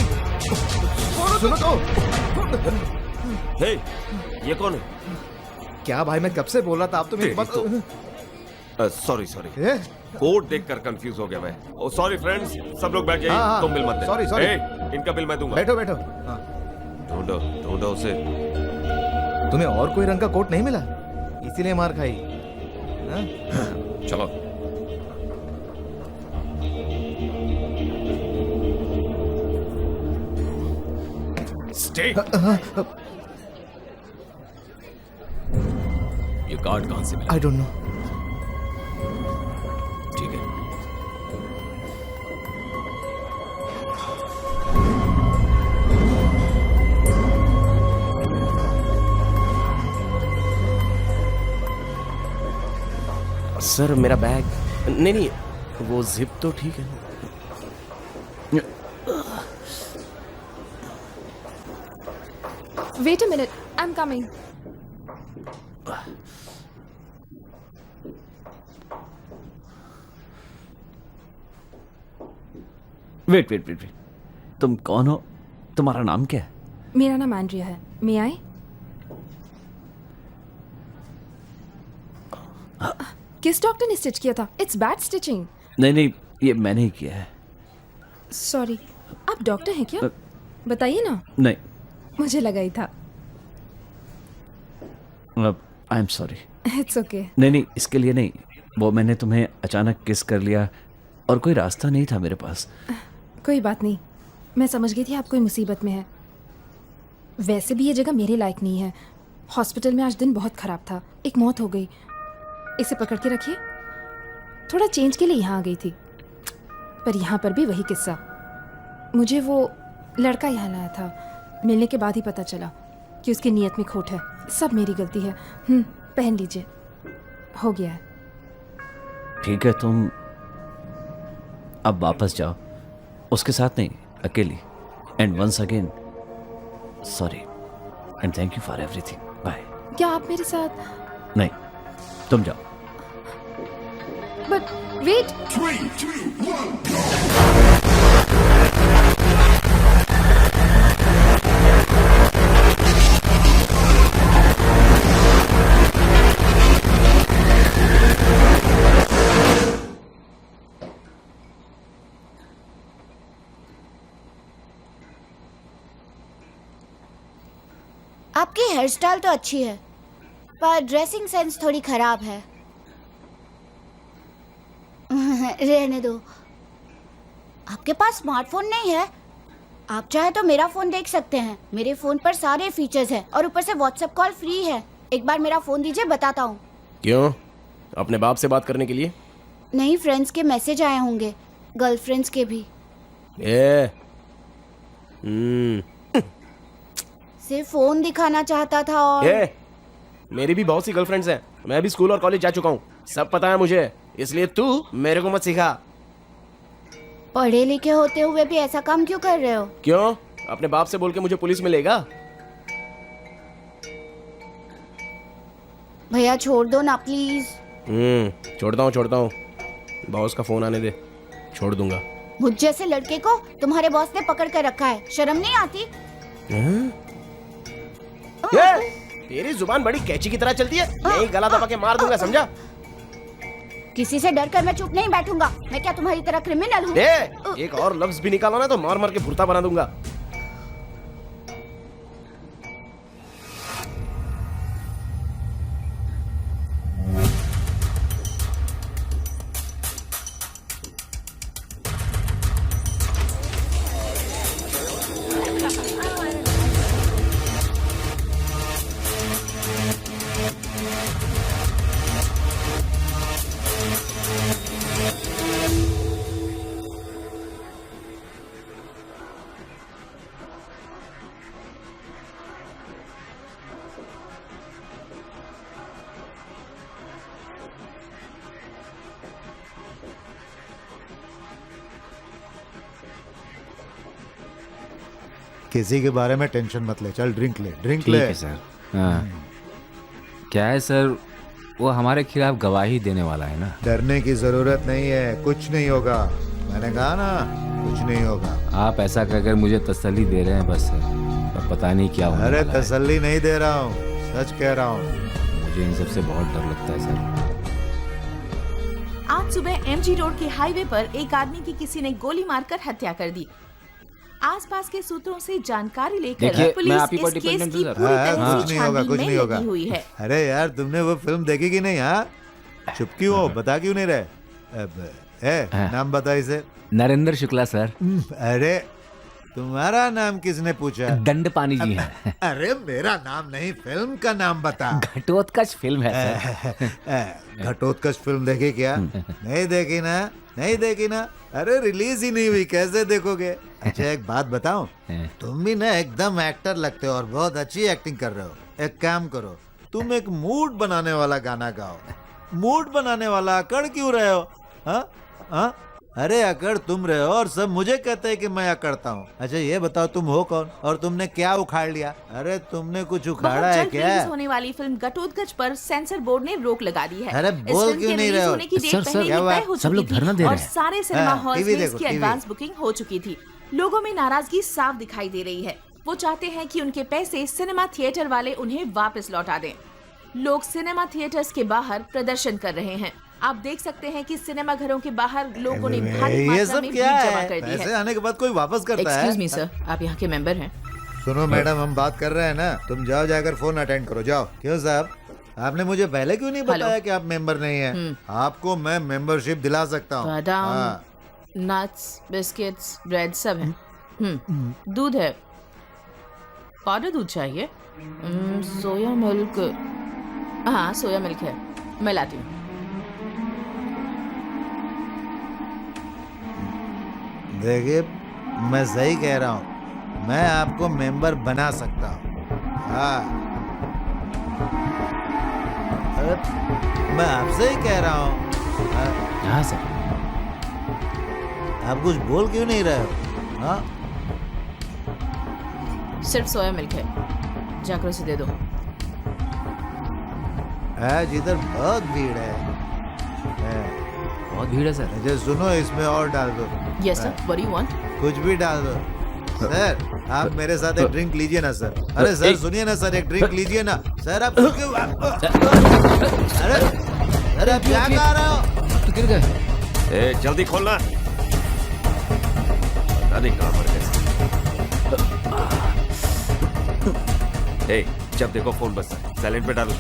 सुनो तो। हे, ये कौन है? क्या भाई, मैं कब से बोल रहा था, आप तो मेरी बात। सॉरी सॉरी, कोड देखकर कंफ्यूज हो गया मैं। ओ सॉरी फ्रेंड्स, सब लोग बैठ जाइए, तुम बिल मत दे। सॉरी सॉरी, इनका बिल मैं दूंगा। बैठो बैठो। ढूंढो ढूंढो उसे। तुम्हें और कोई रंग का कोट नहीं मिला, इसीलिए मार खाई। चलो। स्टे। ये कार्ड कहां से मिला? I don't know. ठीक है। सर मेरा बैग, नहीं नहीं वो जिप तो ठीक है। Wait a minute, I'm coming. Wait wait wait wait, तुम कौन हो? तुम्हारा नाम क्या है? मेरा नाम एंड्रिया है। मे आई? किस डॉक्टर ने स्टिच किया था? It's bad stitching. नहीं नहीं, ये मैंने ही किया है। सॉरी, आप डॉक्टर हैं क्या? बताइए ना। नहीं, मुझे लगा ही था। I am sorry. It's okay. नहीं नहीं, इसके लिए नहीं, वो मैंने तुम्हें अचानक किस कर लिया और कोई रास्ता नहीं था मेरे पास। कोई बात नहीं, मैं समझ गई थी आप कोई मुसीबत में है। वैसे भी ये जगह मेरे लायक नहीं है। हॉस्पिटल में आज दिन बहुत खराब था, एक मौत हो गई। इसे पकड़ के रखिए। थोड़ा चेंज के लिए यहाँ आ गई थी, पर यहाँ पर भी वही किस्सा। मुझे वो लड़का यहाँ लाया था, मिलने के बाद ही पता चला कि उसकी नीयत में खोट है। सब मेरी गलती है। पहन लीजिए, हो गया है। ठीक है, तुम अब वापस जाओ, उसके साथ नहीं, अकेली। And once again sorry and thank you for everything. Bye. क्या आप मेरे साथ? नहीं, तुम जाओ। But wait. 3, 2, 1, go! आपकी हेयर स्टाइल तो अच्छी है, पर ड्रेसिंग सेंस थोड़ी खराब है। रहने दो। आपके पास स्मार्टफोन नहीं है? आप चाहे तो मेरा फोन देख सकते हैं। मेरे फोन पर सारे फीचर्स हैं और ऊपर से व्हाट्सएप कॉल फ्री है। एक बार मेरा फोन दीजिए, बताता हूँ। क्यों? अपने बाप से बात करने के लिए? नहीं, फ्रेंड्स के मैसेज आए होंगे, गर्लफ्रेंड्स के भी। सिर्फ फोन दिखाना चाहता था। और मेरी भी बहुत सी गर्लफ्रेंड्स हैं। मैं भी स्कूल और कॉलेज जा चुका हूँ, सब पता है मुझे। इसलिए तू मेरे को मत सिखा। पढ़े लिखे होते हुए भी ऐसा काम क्यों कर रहे हो? क्यों? अपने बाप से बोल के मुझे पुलिस में लेगा? भैया छोड़ दो ना प्लीज। छोड़ता हूँ। बॉस का फोन आने दे, छोड़ दूंगा। मुझ जैसे लड़के को तुम्हारे बॉस ने पकड़ कर रखा है, शर्म नहीं आती? तेरी जुबान बड़ी कैची की तरह चलती है। यही गला दबा के मार दूंगा, समझा? किसी से डर कर मैं चुप नहीं बैठूंगा। मैं क्या तुम्हारी तरह क्रिमिनल हूँ? एक और लफ्ज भी निकालो ना तो मार मार के भुर्ता बना दूंगा। किसी के बारे में टेंशन मत ले, चल ड्रिंक ले। ठीक है सर। हाँ, क्या है सर, वो हमारे खिलाफ गवाही देने वाला है ना। डरने की जरूरत नहीं है, कुछ नहीं होगा। मैंने कहा ना, कुछ नहीं होगा। आप ऐसा कहकर मुझे तसल्ली दे रहे हैं बस, पर पता नहीं क्या होने अरे वाला है। तसल्ली नहीं दे रहा हूँ, सच कह रहा हूँ। मुझे इन सबसे बहुत डर लगता है सर। आज सुबह एमजी रोड के हाईवे पर एक आदमी की किसी ने गोली मारकर हत्या कर दी। आसपास के सूत्रों से जानकारी लेकर पुलिस इस केस की पूरी तरह से छानबीन में लगी हुई है। अरे यार, तुमने वो फिल्म देखी कि नहीं? हाँ, चुप क्यों हो? बता क्यों नहीं रहे? नाम बता इसे। नरेंद्र शुक्ला सर। अरे तुम्हारा नाम किसने पूछा? दंड पानी जी हैं। अरे मेरा नाम नहीं, फिल्म का नाम बता। घटोत्कच फिल्म है सर। घटोत्कच फिल्म देखी क्या? नहीं देखी ना? नहीं देखी ना? अरे रिलीज ही नहीं हुई, कैसे देखोगे? अच्छा एक बात बताऊं, तुम भी ना एकदम एक्टर लगते हो और बहुत अच्छी एक्टिंग कर रहे हो। एक काम करो, तुम एक मूड बनाने वाला गाना गाओ। मूड बनाने वाला अकड़ क्यों रहे हो? हाँ हाँ, अरे अकड़ तुम रहे हो और सब मुझे कहते हैं कि मैं अकड़ता हूँ। अच्छा ये बताओ तुम हो कौन और तुमने क्या उखाड़ लिया? अरे तुमने कुछ उखाड़ा है क्या? रिलीज होने वाली फिल्म घटोत्कच पर सेंसर बोर्ड ने रोक लगा दी है। अरे बोल क्यों नहीं रहे हो? सब लोग धरना दे रहे हैं। और सारे सिनेमा हॉल्स में इसकी एडवांस बुकिंग हो चुकी थी। लोगों में नाराजगी साफ दिखाई दे रही है। वो चाहते हैं कि उनके पैसे सिनेमा थिएटर वाले उन्हें वापस लौटा दें। लोग सिनेमा थिएटर्स के बाहर प्रदर्शन कर रहे हैं। आप देख सकते हैं कि सिनेमा घरों के बाहर लोगों ने भारी मात्रा में भीड़ जमा कर दी है। पैसे आने के बाद कोई वापस करता है? एक्सक्यूज मी सर, आप यहाँ के मेंबर हैं? सुनो मैडम, हम बात कर रहे हैं ना, तुम जाओ जाकर फोन अटेंड करो, जाओ। क्यों साहब, आपने मुझे पहले क्यों नहीं बताया कि आप मेंबर नहीं हैं? आपको मैं मेंबरशिप दिला सकता हूँ। बादाम, नट्स, बिस्किट्स, ब्रेड सब है। दूध है? पाउडर दूध चाहिए? Soya milk? हाँ सोया मिल्क है, मैं लाती हूँ। देखिए मैं सही कह रहा हूँ, मैं आपको मेंबर बना सकता हूँ। हाँ अरे मैं आपसे ही कह रहा हूँ। हाँ सर। आप कुछ बोल क्यों नहीं रहे हो? हाँ सिर्फ सोया मिल्क है, जाकर उसे दे दो। आज इधर बहुत भीड़ है। बहुत भीड़ है सर। मुझे सुनो, इसमें और डाल दो। Yes sir, what do you want? कुछ भी डाल दो। सर आप मेरे साथ एक ड्रिंक लीजिए ना सर। अरे सर सुनिए ना सर, एक ड्रिंक लीजिए ना सर। आप क्यों? अरे आप क्या खा रहे हो? गिर गए। जल्दी खोलना। पता नहीं कहाँ मर गए। जब देखो फोन बजता है, साइलेंट पे डालो।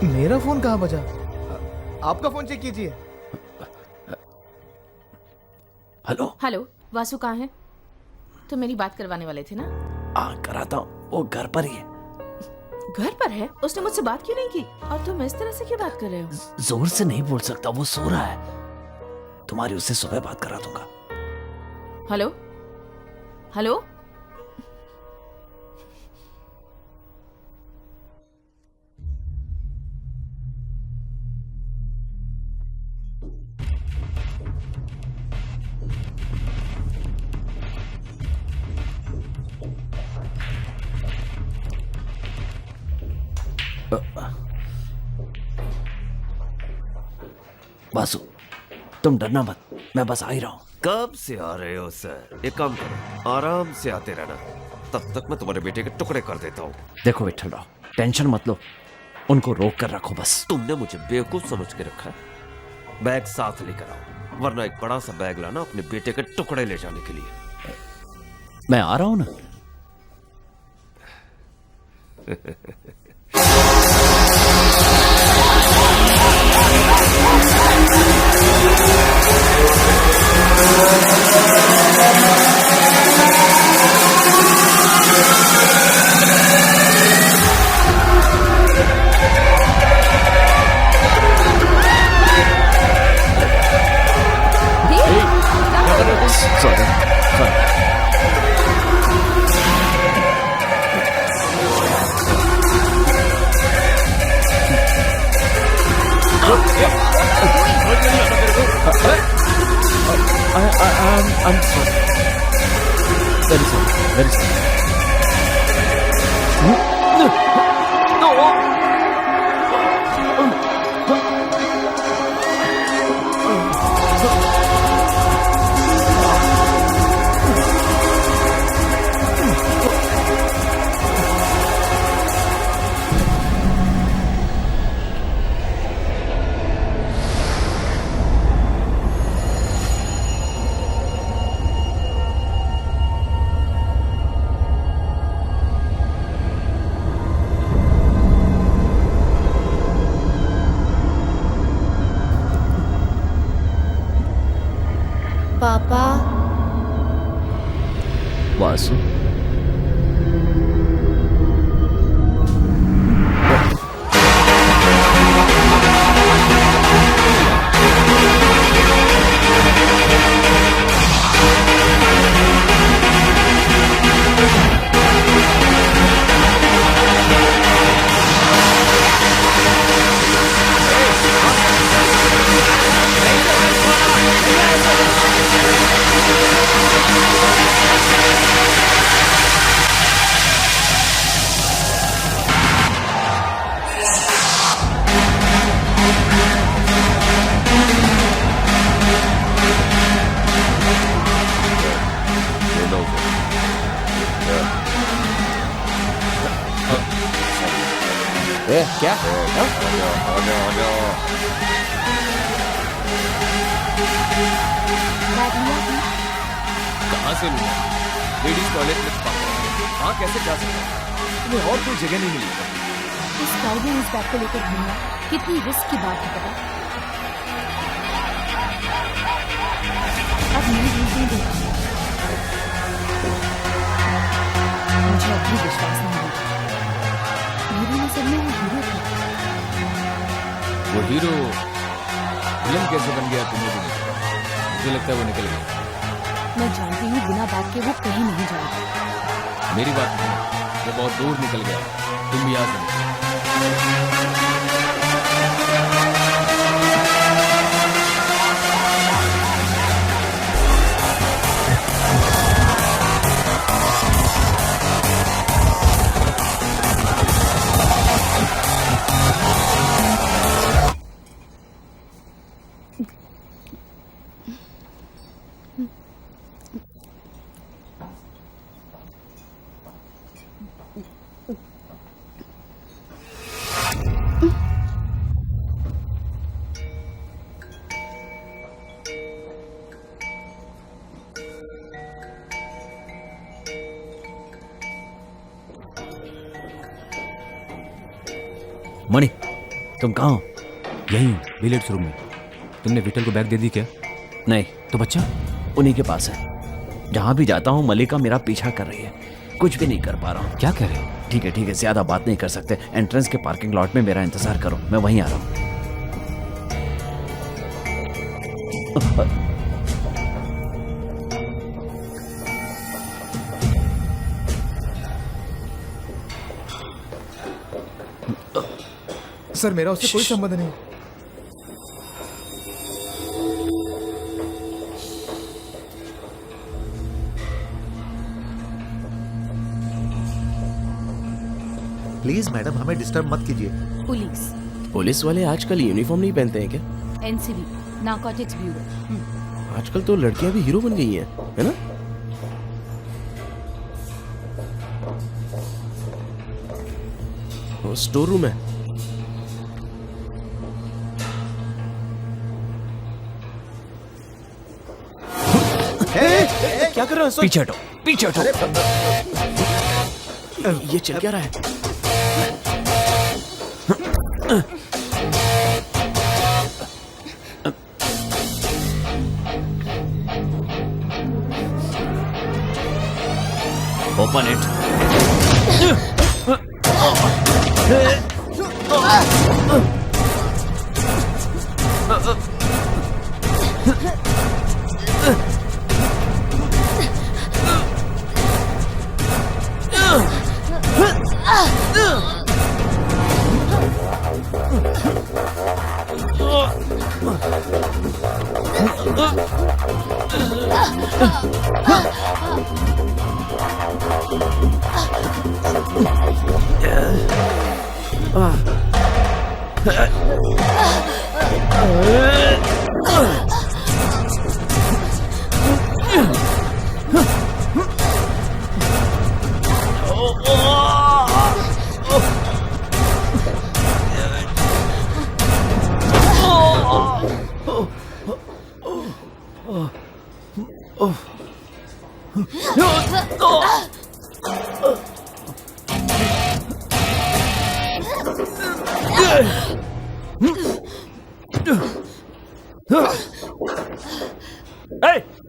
मेरा फोन कहाँ बजा? आपका फोन चेक कीजिए। हेलो हेलो, वासु कहाँ है? तो मेरी बात करवाने वाले थे ना? कराता हूँ, वो घर पर ही है। घर पर है? उसने मुझसे बात क्यों नहीं की? और तुम इस तरह से क्यों बात कर रहे हो? जोर से नहीं बोल सकता, वो सो रहा है। तुम्हारी उससे सुबह बात करा दूंगा। हेलो हेलो, वासु तुम डरना मत, मैं बस आ ही रहा हूँ। कब से आ रहे हो सर? एक काम करो, आराम से आते रहना, तब तक मैं तुम्हारे बेटे के टुकड़े कर देता हूँ। देखो विठल राव, टेंशन मत लो, उनको रोक कर रखो बस। तुमने मुझे बेवकूफ समझ के रखा है। बैग साथ लेकर आओ, वरना एक बड़ा सा बैग लाना अपने बेटे के टुकड़े ले जाने के लिए। मैं आ रहा हूँ ना। I'm sorry. Very sorry. Very sorry. पापा वासु क्या कहाँ से लूंगा? लेडीज टॉयलेट में छुपा कर वहाँ कैसे जा सकता हूँ? तुम्हें और कोई जगह नहीं मिली? इस क्राउड में इस बैग को लेकर घूमना कितनी रिस्क की बात है पता? अब मेरी भूल नहीं देना। मुझे अब भी विश्वास नहीं होता। मेरी नजर में वो हीरो था। वो हीरो विलन कैसे बन गया तुम्हें भी नहीं पता। मुझे लगता है वो निकल गया। मैं जानती हूँ बिना बात के वो कहीं नहीं जाएगा। मेरी बात नहीं, वो बहुत दूर निकल गया। तुम भी याद नहीं। मणि, तुम कहाँ हो? यहीं बिलियर्ड्स रूम में। तुमने विठल को बैग दे दी क्या? नहीं। तो बच्चा? उन्हीं के पास है। जहाँ भी जाता हूँ मलिका मेरा पीछा कर रही है। कुछ भी नहीं कर पा रहा हूँ। क्या कह रहे हो? ठीक है, ज्यादा बात नहीं कर सकते। एंट्रेंस के पार्किंग लॉट में मेरा इंतजार करो, मैं वहीं आ रहा हूँ। सर मेरा उससे कोई संबंध नहीं। प्लीज मैडम हमें डिस्टर्ब मत कीजिए। पुलिस वाले आजकल यूनिफॉर्म नहीं पहनते हैं क्या? NCB, narcotics bureau. आजकल तो लड़कियां भी हीरो बन गई हैं, है ना? वो स्टोर रूम है। क्या कर रहे हो? पीछे हटो, पीछे हटो। ये चल क्या रहा है? Open it.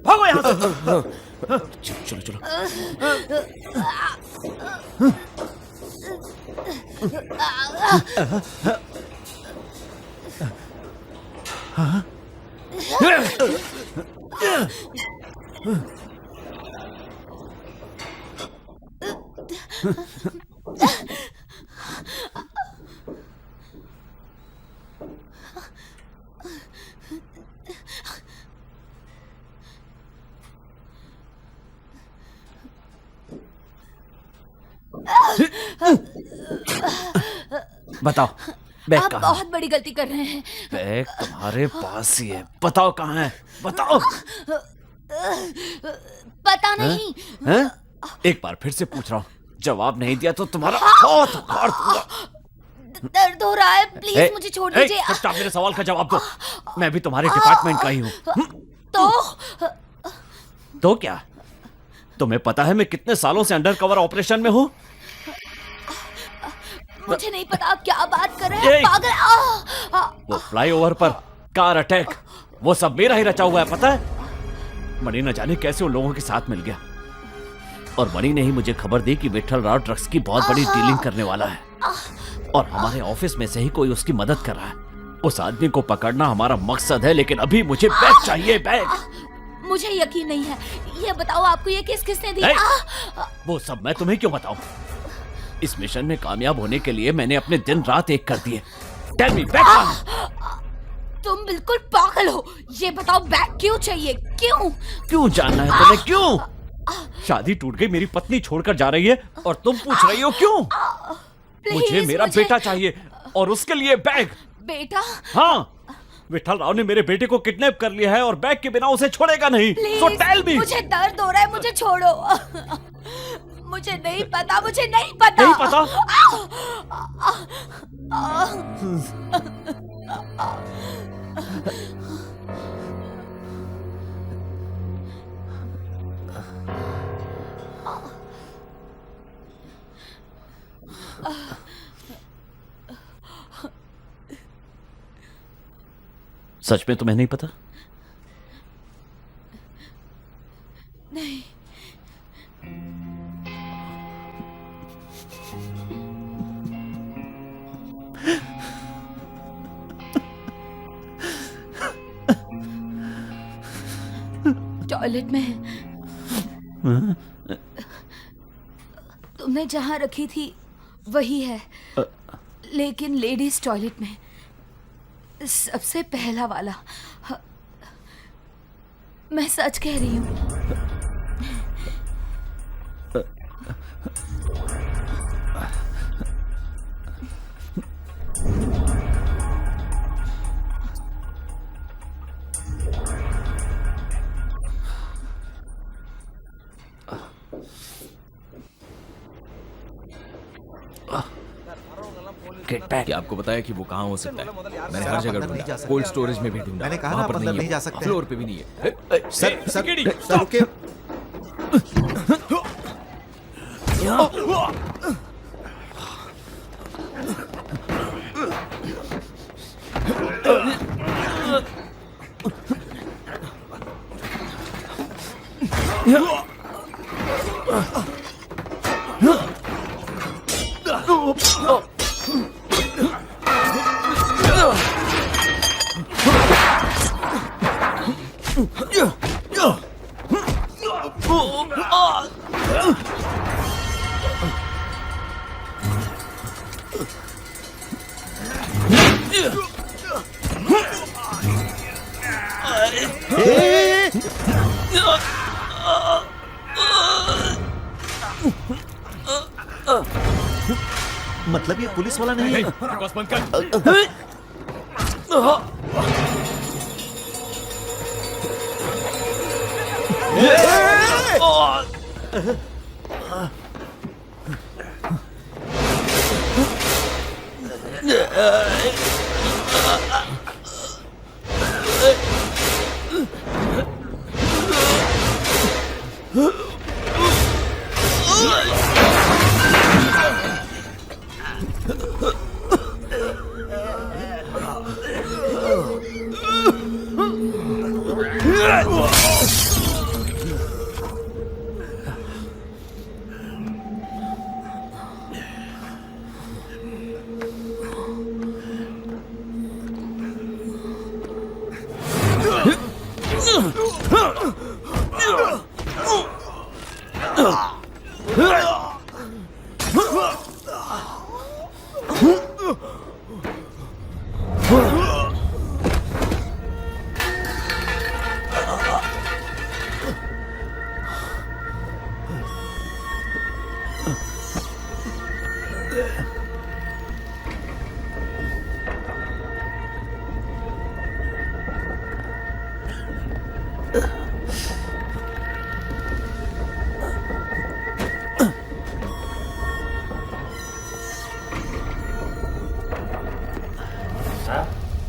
भागो यहाँ से। चलो चलो। बताओ बैग आप कहाँ है? बहुत बड़ी गलती कर रहे हैं। बैग तुम्हारे पास ही है, बताओ कहाँ है, बताओ। पता नहीं। हैं? एक बार फिर से पूछ रहा हूँ, जवाब नहीं दिया तो तुम्हारा हाथ उखाड़ दूंगा। दर्द हो रहा है, प्लीज मुझे छोड़ दीजिए। चुपचाप मेरे सवाल का जवाब दो। मैं भी तुम्हारे डिपार्टमेंट का ही हूँ। तो क्या तुम्हें पता है मैं कितने सालों से अंडर कवर ऑपरेशन में हूँ? मुझे नहीं पता आप क्या बात कर रहे हैं, पागल। वो फ्लाईओवर पर कार अटैक, वो सब मेरा ही रचा हुआ है, पता है? मणि न जाने कैसे उन लोगों के साथ मिल गया, और मणि ने ही मुझे खबर दी कि विठल राव ड्रग्स की बहुत बड़ी डीलिंग करने वाला है, और हमारे ऑफिस में से ही कोई उसकी मदद कर रहा है। उस आदमी को पकड़ना हमारा मकसद है, लेकिन अभी मुझे बैग चाहिए, बैग। मुझे यकीन नहीं है। ये बताओ आपको ये केस किसने दिया? वो सब मैं तुम्हें क्यों बताऊं? इस मिशन में कामयाब होने के लिए मैंने अपने दिन रात एक कर दिए। टेल मी, बैग कहाँ है? तुम बिल्कुल पागल हो। ये बताओ बैग क्यों चाहिए? क्यों जानना है तुम्हें? क्यों? शादी टूट गई, मेरी पत्नी छोड़कर जा रही है, और तुम पूछ रही हो क्यों? मुझे मेरा बेटा चाहिए, और उसके लिए बैग। बेटा? हाँ, विठल राव ने मेरे बेटे को किडनैप कर लिया है, और बैग के बिना उसे छोड़ेगा नहीं। So tell me। मुझे दर्द हो रहा है, मुझे छोड़ो। मुझे नहीं पता, मुझे नहीं पता। नहीं पता? सच में तुम्हें नहीं पता? नहीं। टॉयलेट में तुमने जहां रखी थी वही है, लेकिन लेडीज टॉयलेट में सबसे पहला वाला। मैं सच कह रही हूँ। क्या आपको बताया कि वो कहाँ हो सकता है? मैंने हर जगह ढूंढा, कोल्ड स्टोरेज में भी ढूंढा, मैंने कहा वहाँ ना पर अंदर नहीं नहीं जा है, सकते। फ्लोर पे भी नहीं है। सर रुकिए। मतलब ये पुलिस वाला नहीं है? बंद कर।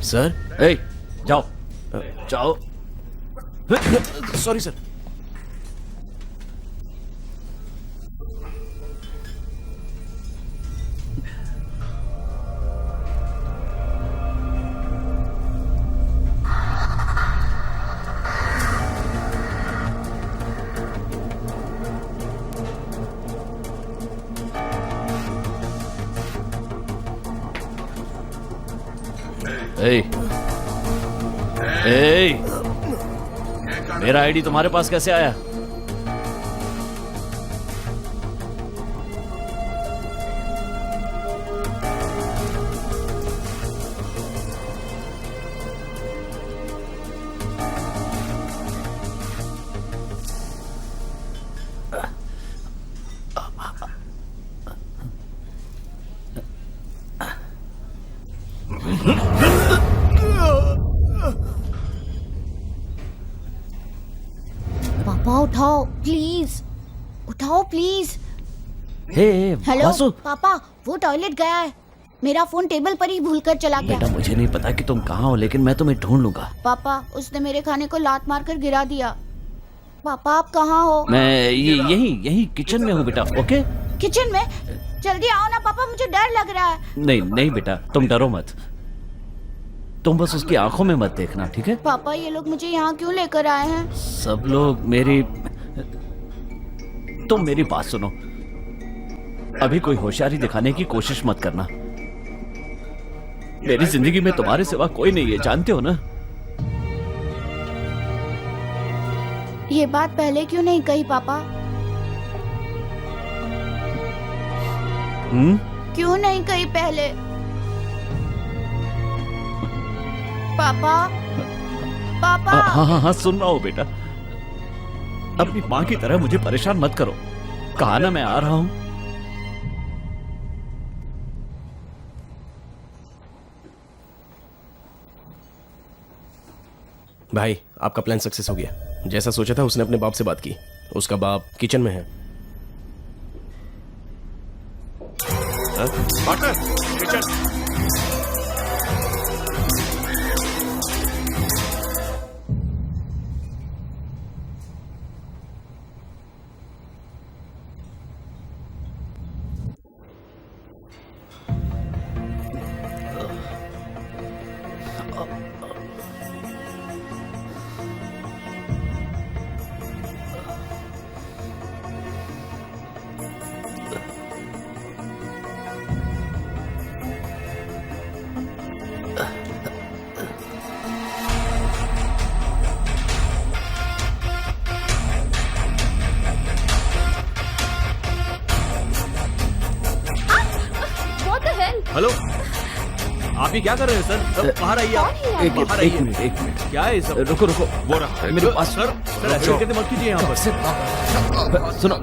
सर ए, जाओ जाओ। Sorry sir. ए, ए, मेरा आईडी तुम्हारे पास कैसे आया? पापा उठाओ प्लीज, उठाओ प्लीज। हे हेलो वासु, पापा, वो टॉयलेट गया है। मेरा फोन टेबल पर ही भूलकर चला गया। बेटा मुझे नहीं पता कि तुम कहाँ हो, लेकिन मैं तुम्हें ढूंढ लूंगा। पापा, उसने मेरे खाने को लात मारकर गिरा दिया। पापा आप कहाँ हो? मैं यही किचन में हूँ बेटा। ओके, किचन में? जल्दी आओ ना पापा, मुझे डर लग रहा है। नहीं नहीं बेटा, तुम डरो मत। तुम बस उसकी आंखों में मत देखना, ठीक है? पापा ये लोग मुझे यहाँ क्यों लेकर आए हैं? सब लोग तुम मेरी बात सुनो। अभी कोई होशियारी दिखाने की कोशिश मत करना। मेरी जिंदगी में तुम्हारे सिवा कोई नहीं है, जानते हो ना? ये बात पहले क्यों नहीं कही पापा? क्यों नहीं कही पहले? पापा, पापा। हाँ, सुन रहा हूँ बेटा। अपनी माँ की तरह मुझे परेशान मत करो। कहा ना मैं आ रहा हूँ। भाई आपका प्लान सक्सेस हो गया। जैसा सोचा था उसने अपने बाप से बात की। उसका बाप किचन में है। Partner, kitchen. हेलो, आप ये क्या कर रहे हैं सर? सब बाहर आइए आप। एक मिनट। क्या है सब? रुको वो रहा मेरे पास। सर ऐसे हरकतें मत कीजिए यहाँ पर। सुनो,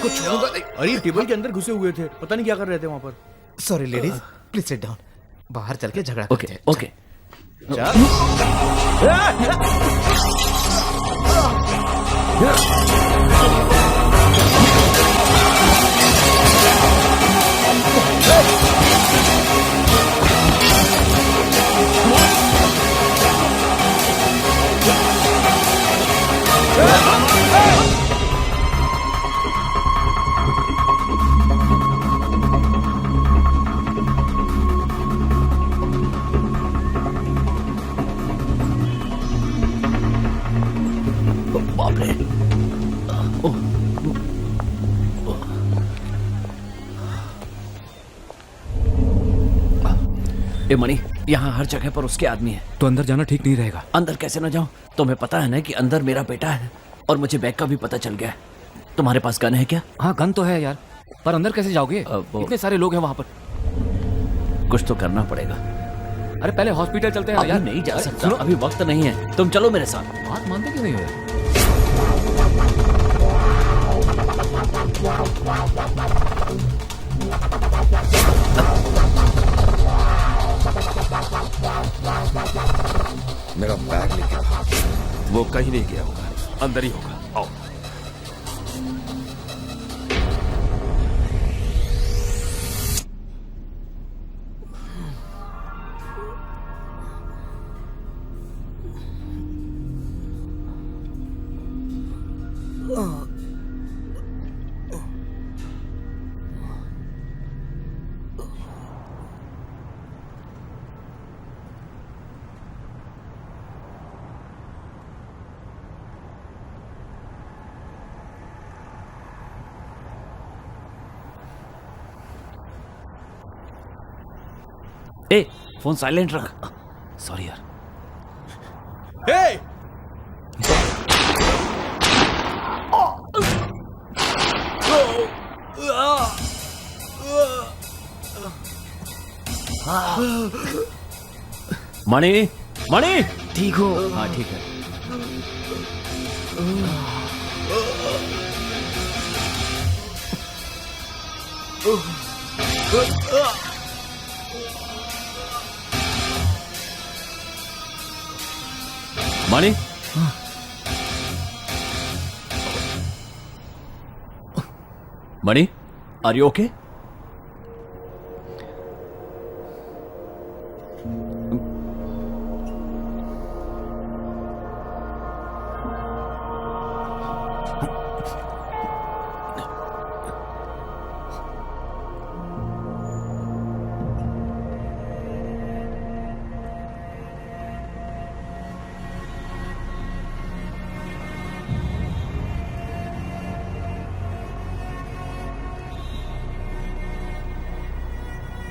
कुछ छोड़ूंगा नहीं। अरे टेबल के अंदर घुसे हुए थे, पता नहीं क्या कर रहे थे वहाँ पर। Sorry ladies, please sit down. बाहर चल के झगड़ा ओके करते हैं। ओके। बाप रे। ए मणि, यहाँ हर जगह पर उसके आदमी है। तो अंदर जाना ठीक नहीं रहेगा। अंदर कैसे ना जाऊं? तुम्हें पता है ना कि अंदर मेरा बेटा है, और मुझे बैग का भी पता चल गया है। तुम्हारे पास गन है क्या? हाँ गन तो है यार, पर अंदर कैसे जाओगे? इतने सारे लोग हैं वहाँ पर। कुछ तो करना पड़ेगा। अरे पहले हॉस्पिटल चलते हैं यार। नहीं जा सकता, अभी वक्त नहीं है। तुम चलो मेरे साथ। बात मानते क्यों नहीं हो? मेरा बैग लेके भाग। वो कहीं नहीं गया होगा, अंदर ही होगा। आओ। ए फोन साइलेंट रख। सॉरी यार। हे मणि, मणि ठीक हो? हाँ ठीक है। मणि, मणि, आर यू ओके?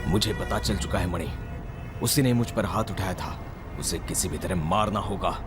मुझे पता चल चुका है मणि, उसी ने मुझ पर हाथ उठाया था। उसे किसी भी तरह मारना होगा।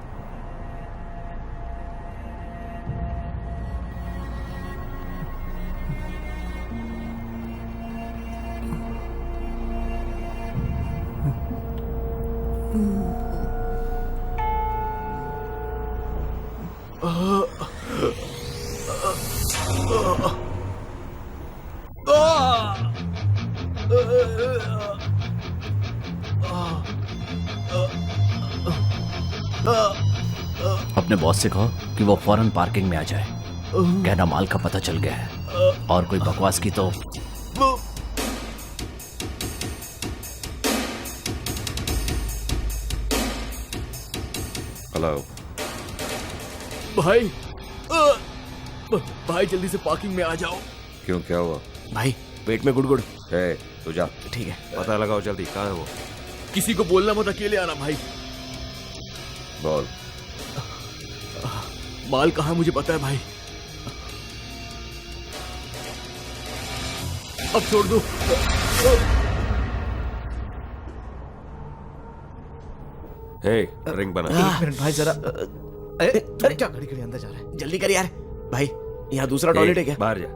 अपने बॉस से कहो कि वो फौरन पार्किंग में आ जाए। कहना माल का पता चल गया है, और कोई बकवास की तो हेलो भाई, भाई जल्दी से पार्किंग में आ जाओ। क्यों, क्या हुआ? भाई पेट में गुड़गुड़ है, तू जा। ठीक है, पता लगाओ जल्दी, कहाँ है वो? किसी को बोलना मत, अकेले आना भाई। बोल। माल कहाँ मुझे पता है भाई। अब छोड़ दो। हे, रिंग बना। एक मिनट भाई जरा। क्या खड़ी खड़ी अंदर जा रहा है? जल्दी कर यार। भाई यहाँ दूसरा टॉयलेट है क्या? बाहर जा,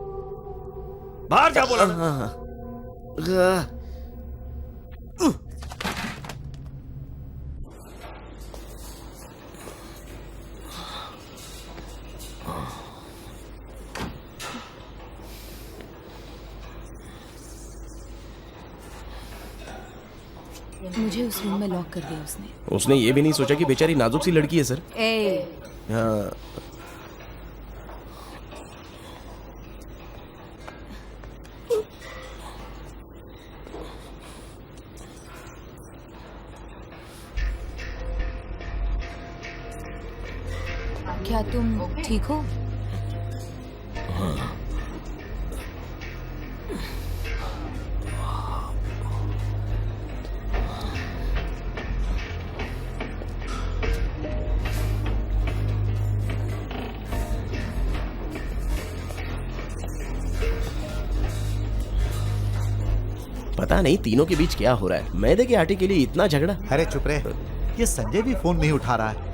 बाहर जा बोला ना। मुझे उस रूम में लॉक कर दिया उसने। उसने ये भी नहीं सोचा कि बेचारी नाजुक सी लड़की है सर। ए, हाँ। क्या तुम ठीक हो? पता नहीं तीनों के बीच क्या हो रहा है। मैदे के आटे के लिए इतना झगड़ा। अरे चुप रहे, ये संजय भी फोन नहीं उठा रहा है।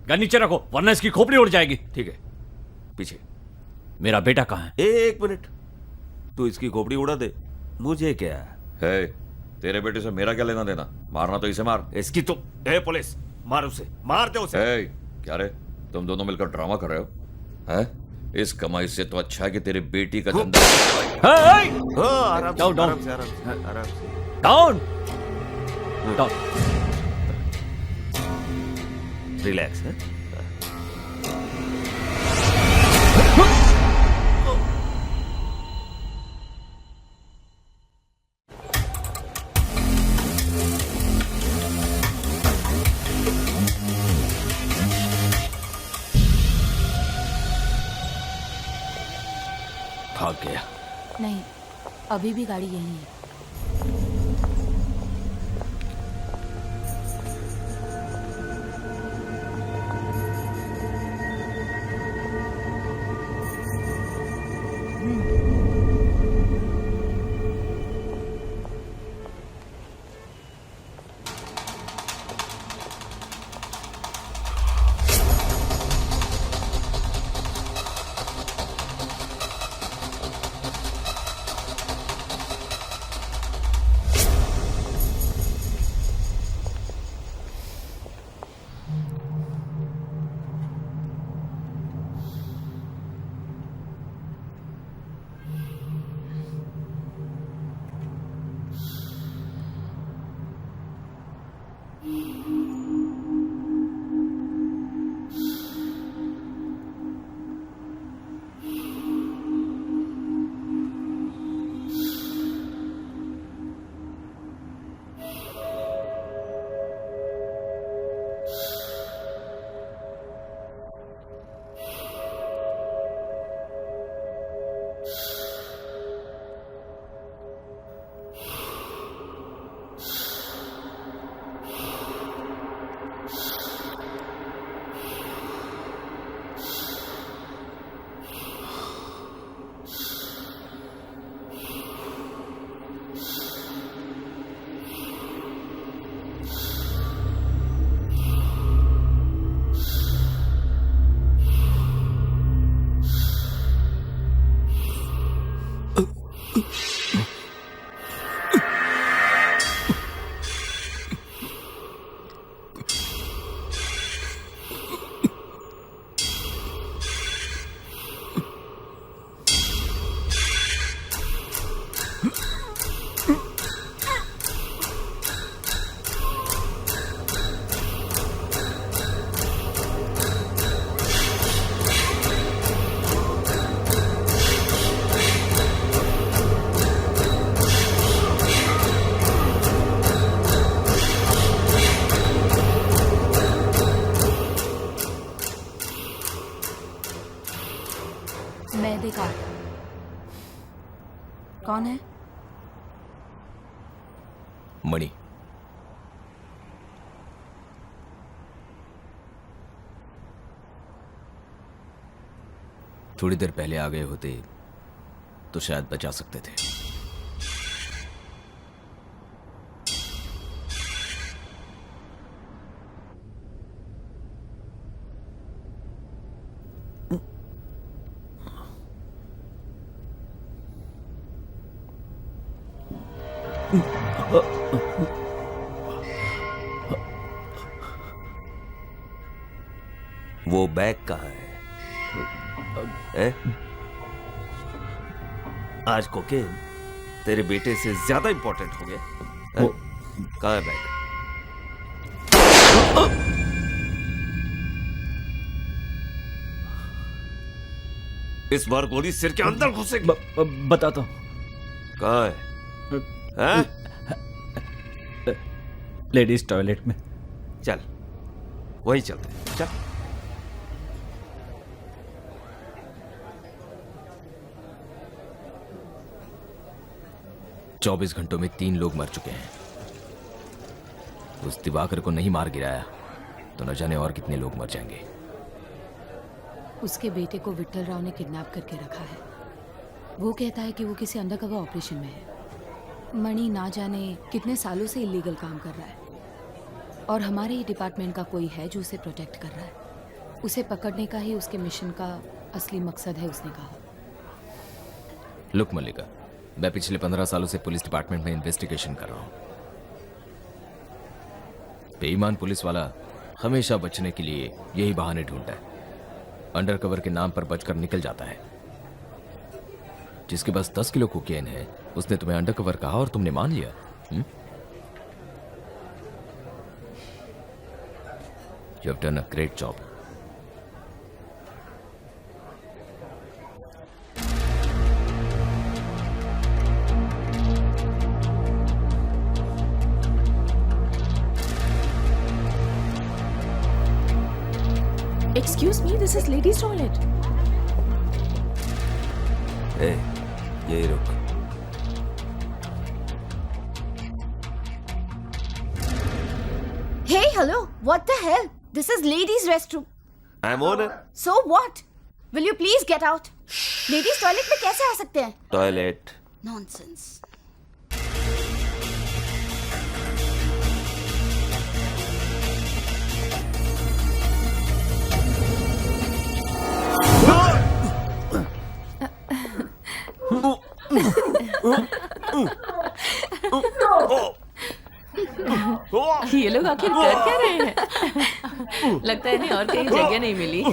गन नीचे रखो वरना इसकी खोपड़ी उड़ जाएगी। ठीक है, पीछे। मेरा बेटा कहाँ है? एक मिनट। तू इसकी खोपड़ी उड़ा दे, मुझे क्या। है तेरे बेटे से मेरा क्या लेना देना? मारना तो इसे मार। इसकी तो ए पुलिस, मार उसे, मार दे उसे। है क्या रे, तुम दोनों मिलकर ड्रामा कर रहे हो? है इस कमाई से तो अच्छा है कि तेरी बेटी का धंधा। आराम से, डाउन आराम से, आराम से, आराम से। Down down. रिलैक्स है। भाग गया। नहीं, अभी भी गाड़ी यहीं है। मैं देखा। कौन है? मणि। थोड़ी देर पहले आ गए होते तो शायद बचा सकते थे। वो बैग कहाँ है? आज कोकेन तेरे बेटे से ज्यादा इंपॉर्टेंट हो गया। कहाँ है बैग? इस बार गोली सिर के अंदर घुसेगी। बताता हूँ। कहाँ है? लेडीज टॉयलेट में। चल वहीं चलते हैं, चल। चौबीस घंटों में 3 लोग मर चुके हैं। उस दिवाकर को नहीं मार गिराया तो न जाने और कितने लोग मर जाएंगे। उसके बेटे को विट्ठल राव ने किडनैप करके रखा है। वो कहता है कि वो किसी अंडरकवर ऑपरेशन में है। मणि ना जाने कितने सालों से इलीगल काम कर रहा है और हमारे ही डिपार्टमेंट का कोई है जो उसे प्रोटेक्ट कर रहा है। उसे पकड़ने का ही उसके मिशन का असली मकसद है, उसने कहा। लुक मल्लिका, मैं पिछले 15 सालों से पुलिस डिपार्टमेंट में इन्वेस्टिगेशन कर रहा हूं। बेईमान पुलिस वाला हमेशा बचने के लिए यही बहाने ढूंढता है। अंडरकवर के नाम पर बचकर निकल जाता है। जिसके पास 10 किलो कोकेन है उसने तुम्हें अंडरकवर कहा और तुमने मान लिया। You have done a great job. Excuse me, this is ladies' toilet. ए, यही रुक। Hey, hello. What the hell? This is ladies' restroom. I'm on it. So what? Will you please get out? Ladies' toilet में कैसे आ सकते हैं? Toilet. Nonsense. ये लोग आखिर कर क्या रहे हैं? लगता है इन्हें और कहीं जगह नहीं मिली।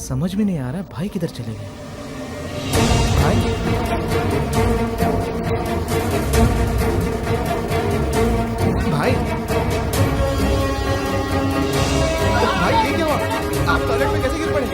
समझ में नहीं आ रहा भाई किधर चले गए। भाई भाई भाई ये क्या हुआ? आप टॉयलेट में कैसे गिर पड़े?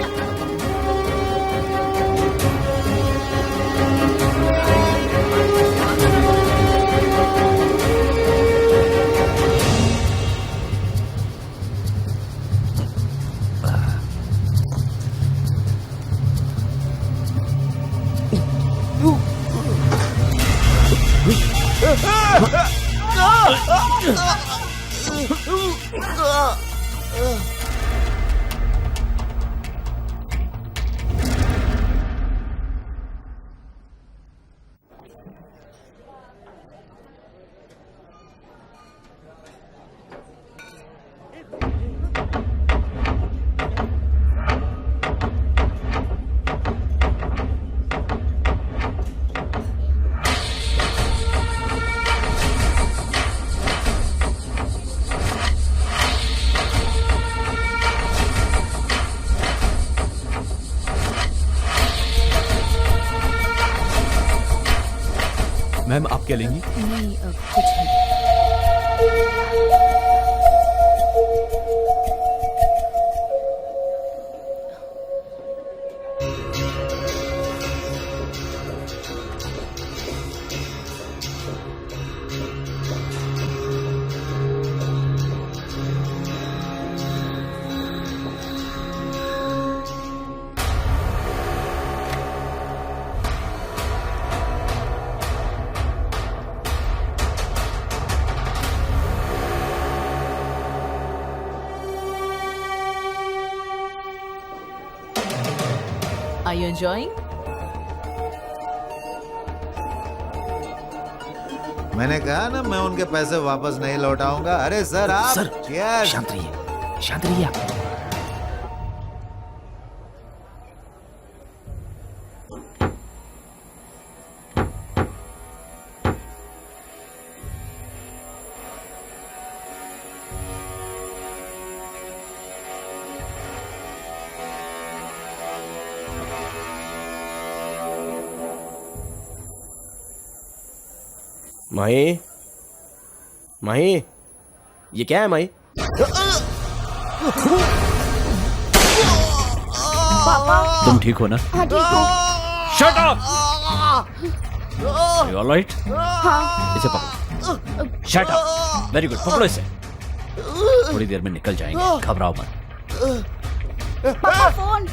मैम आप क्या लेंगी? नहीं कुछ नहीं। Are you enjoying? मैंने कहा ना मैं उनके पैसे वापस नहीं लौटाऊंगा। अरे सर आप सर शांत रहिए, शांत रहिए आप। माही, माही, ये क्या है माही? तुम ठीक हो ना? हाँ ठीक हूँ। Shut up! You alright? हाँ। इसे पकड़ो। Shut up! वेरी गुड, पकड़ो इसे। थोड़ी देर में निकल जाएंगे, घबराओ मत। पापा फोन।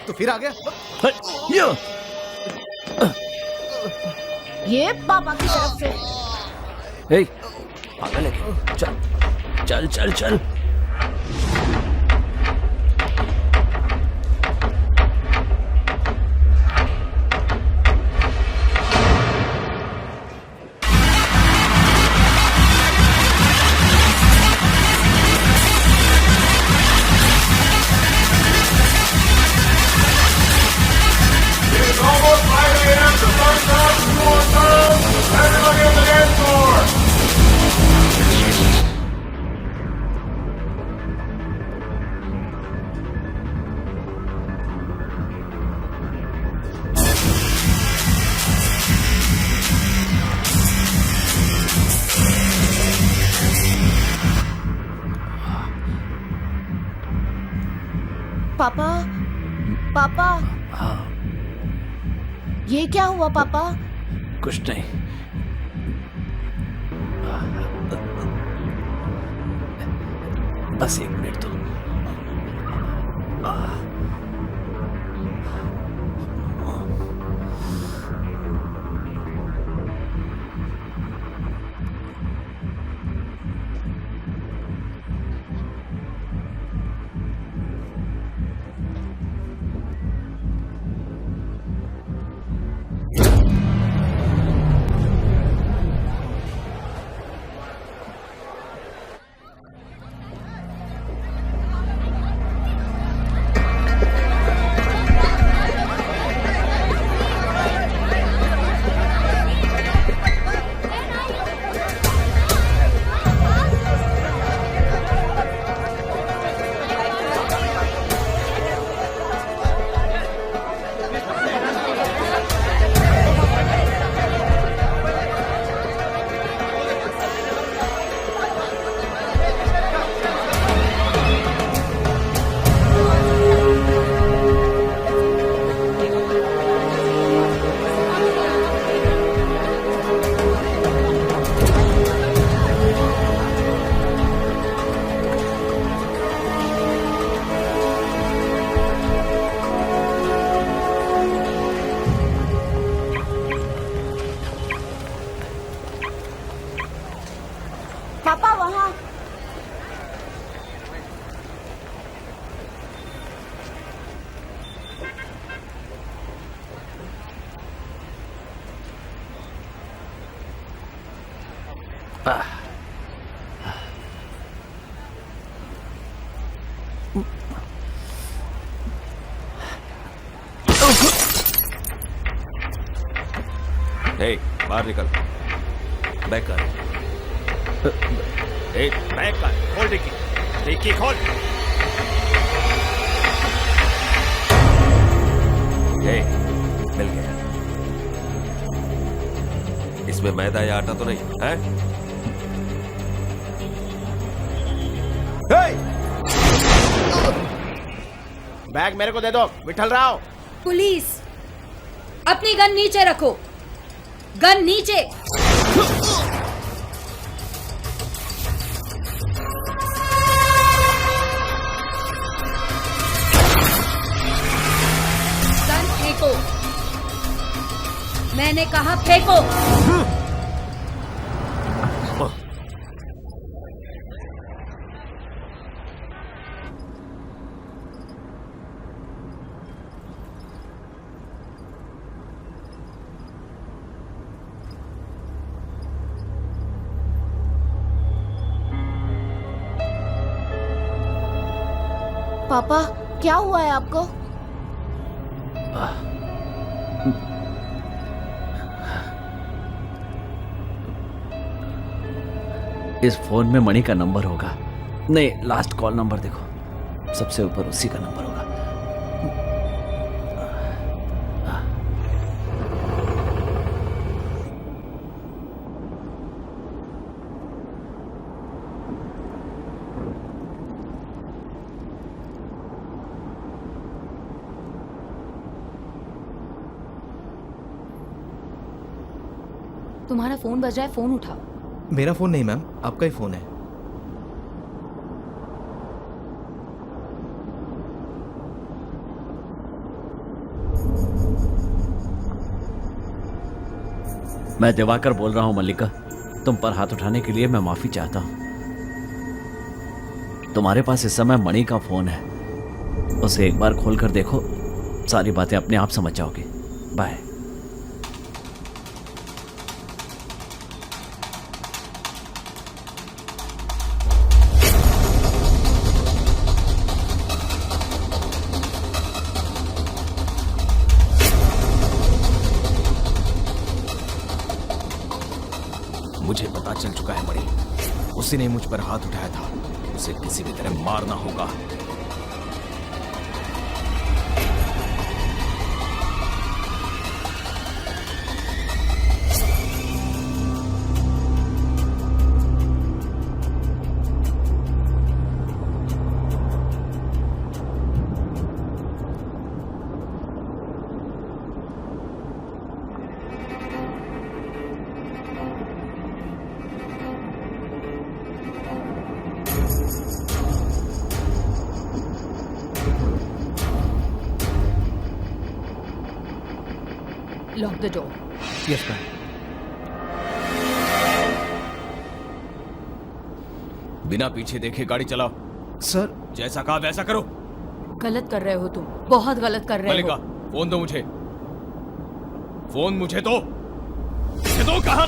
तो फिर आ गया। ये पापा की तरफ से। हे, पागल है क्या? चल चल चल चल। पापा, पापा, ये क्या हुआ पापा? कुछ नहीं। बस 1 मिनट तो। पापा वहाँ। हे, बाहर निकल। बैक कर। ए, बैक कर। खोल डिक्की। डिक्की खोल। हे, मिल गया। इसमें मैदा या आटा तो नहीं है? बैग मेरे को दे दो, विठल राव। पुलिस, अपनी गन नीचे रखो। गन नीचे। गन फेंको। मैंने कहा फेंको। पापा क्या हुआ है आपको? इस फोन में मणि का नंबर होगा। नहीं, लास्ट कॉल नंबर देखो, सबसे ऊपर उसी का नंबर होगा। तुम्हारा फोन बज रहा है, फोन उठाओ। मेरा फोन नहीं मैम, आपका ही फोन है। मैं दिवाकर बोल रहा हूं मल्लिका। तुम पर हाथ उठाने के लिए मैं माफी चाहता हूं। तुम्हारे पास इस समय मणि का फोन है, उसे एक बार खोल कर देखो, सारी बातें अपने आप समझ जाओगे। बाय। मुझे पता चल चुका है मणि, उसी ने मुझ पर हाथ उठाया था। उसे किसी भी तरह मारना होगा। Lock the door. Yes ma'am. बिना पीछे देखे गाड़ी चलाओ। सर, जैसा कहा वैसा करो। गलत कर रहे हो तुम, बहुत गलत कर रहे मल्लिका, हो। फोन दो मुझे। फोन मुझे दो। मुझे दो, कहा।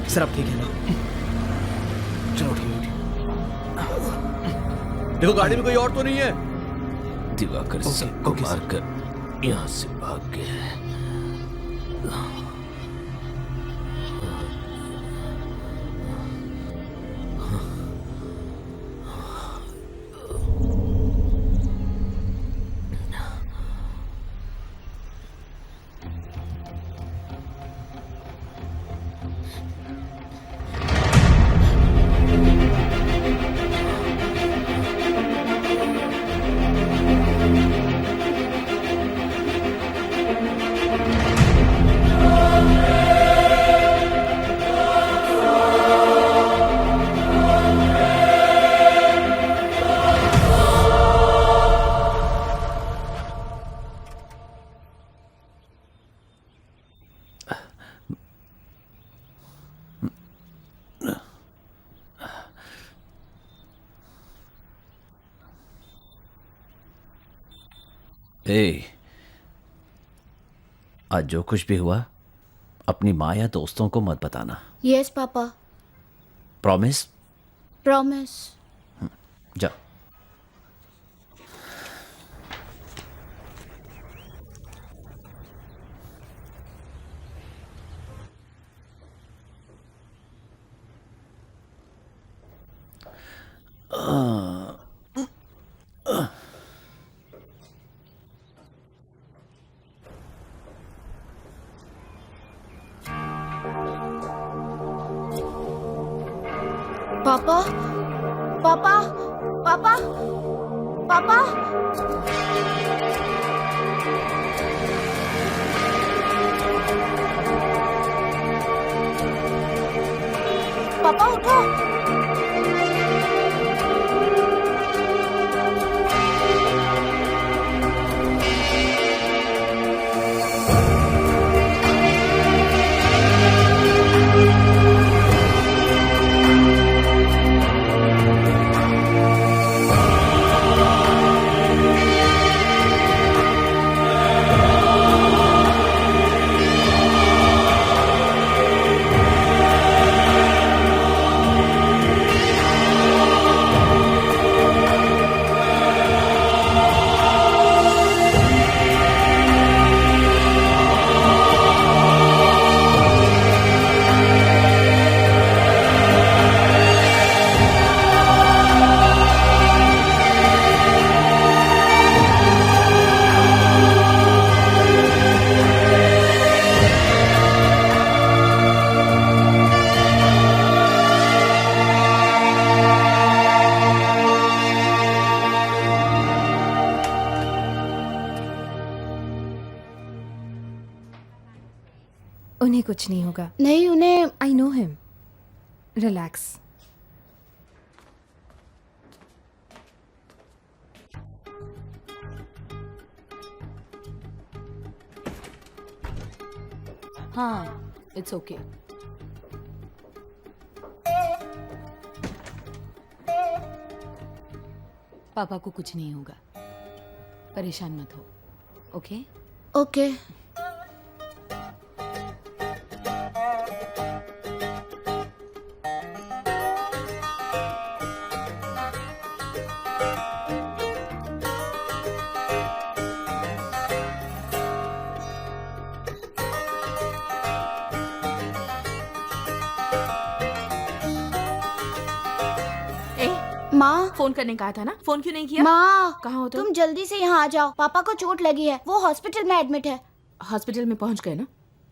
सर आप ठीक है ना? चलो ठीक है। देखो गाड़ी में कोई और तो नहीं है। दिवाकर सिंह को मारकर यहाँ से भाग गया है। ए, आज जो कुछ भी हुआ अपनी माँ या दोस्तों को मत बताना। Yes papa, promise? प्रॉमिस। जा। पापा, पापा, पापा, पापा। पापा उठो। उन्हें कुछ नहीं होगा। नहीं, उन्हें आई नो हिम। रिलैक्स। हाँ, इट्स ओके। पापा को कुछ नहीं होगा, परेशान मत हो। ओके? ओके। माँ, फोन करने कहा था ना, फोन क्यों नहीं किया? माँ, कहाँ हो तुम जल्दी से यहाँ आ जाओ। पापा को चोट लगी है, वो हॉस्पिटल में एडमिट है। हॉस्पिटल में पहुँच गए ना?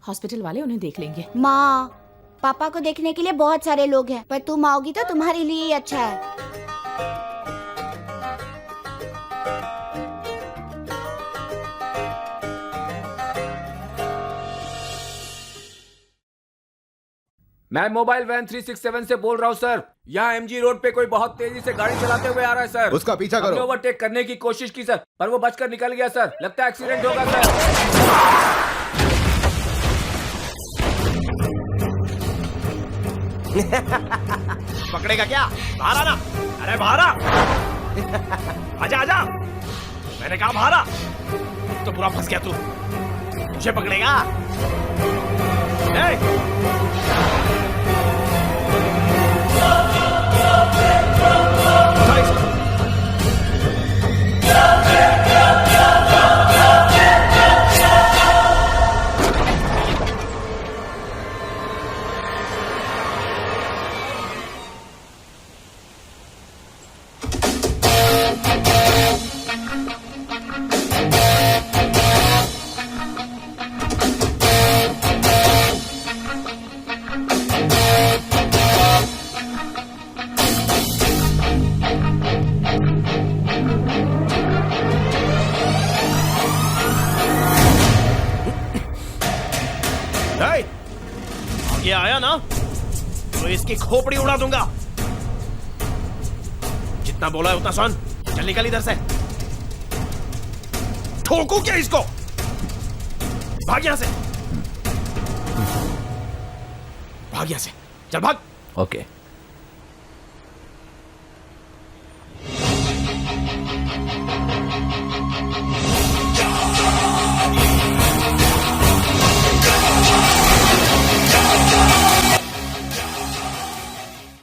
हॉस्पिटल वाले उन्हें देख लेंगे। माँ, पापा को देखने के लिए बहुत सारे लोग हैं, पर तुम आओगी तो तुम्हारे लिए ही अच्छा है। मैं मोबाइल वैन 367 से बोल रहा हूँ सर। यहाँ एमजी रोड पे कोई बहुत तेजी से गाड़ी चलाते हुए आ रहा है सर। उसका पीछा करो। हमने ओवरटेक करने की कोशिश की सर, पर वो बचकर निकल गया सर। लगता है एक्सीडेंट होगा सर। पकड़ेगा क्या? बाहर आना। अरे बाहर आ। आजा आजा। मैंने कहा बाहर आ। तो पूरा फंस गया तू। मुझे पकड़ेगा? ये आया ना तो इसकी खोपड़ी उड़ा दूंगा। जितना बोला है उतना सुन। चल निकल इधर से। ठोकू क्या इसको? भाग यहां से, भाग यहां से, चल भाग। ओके।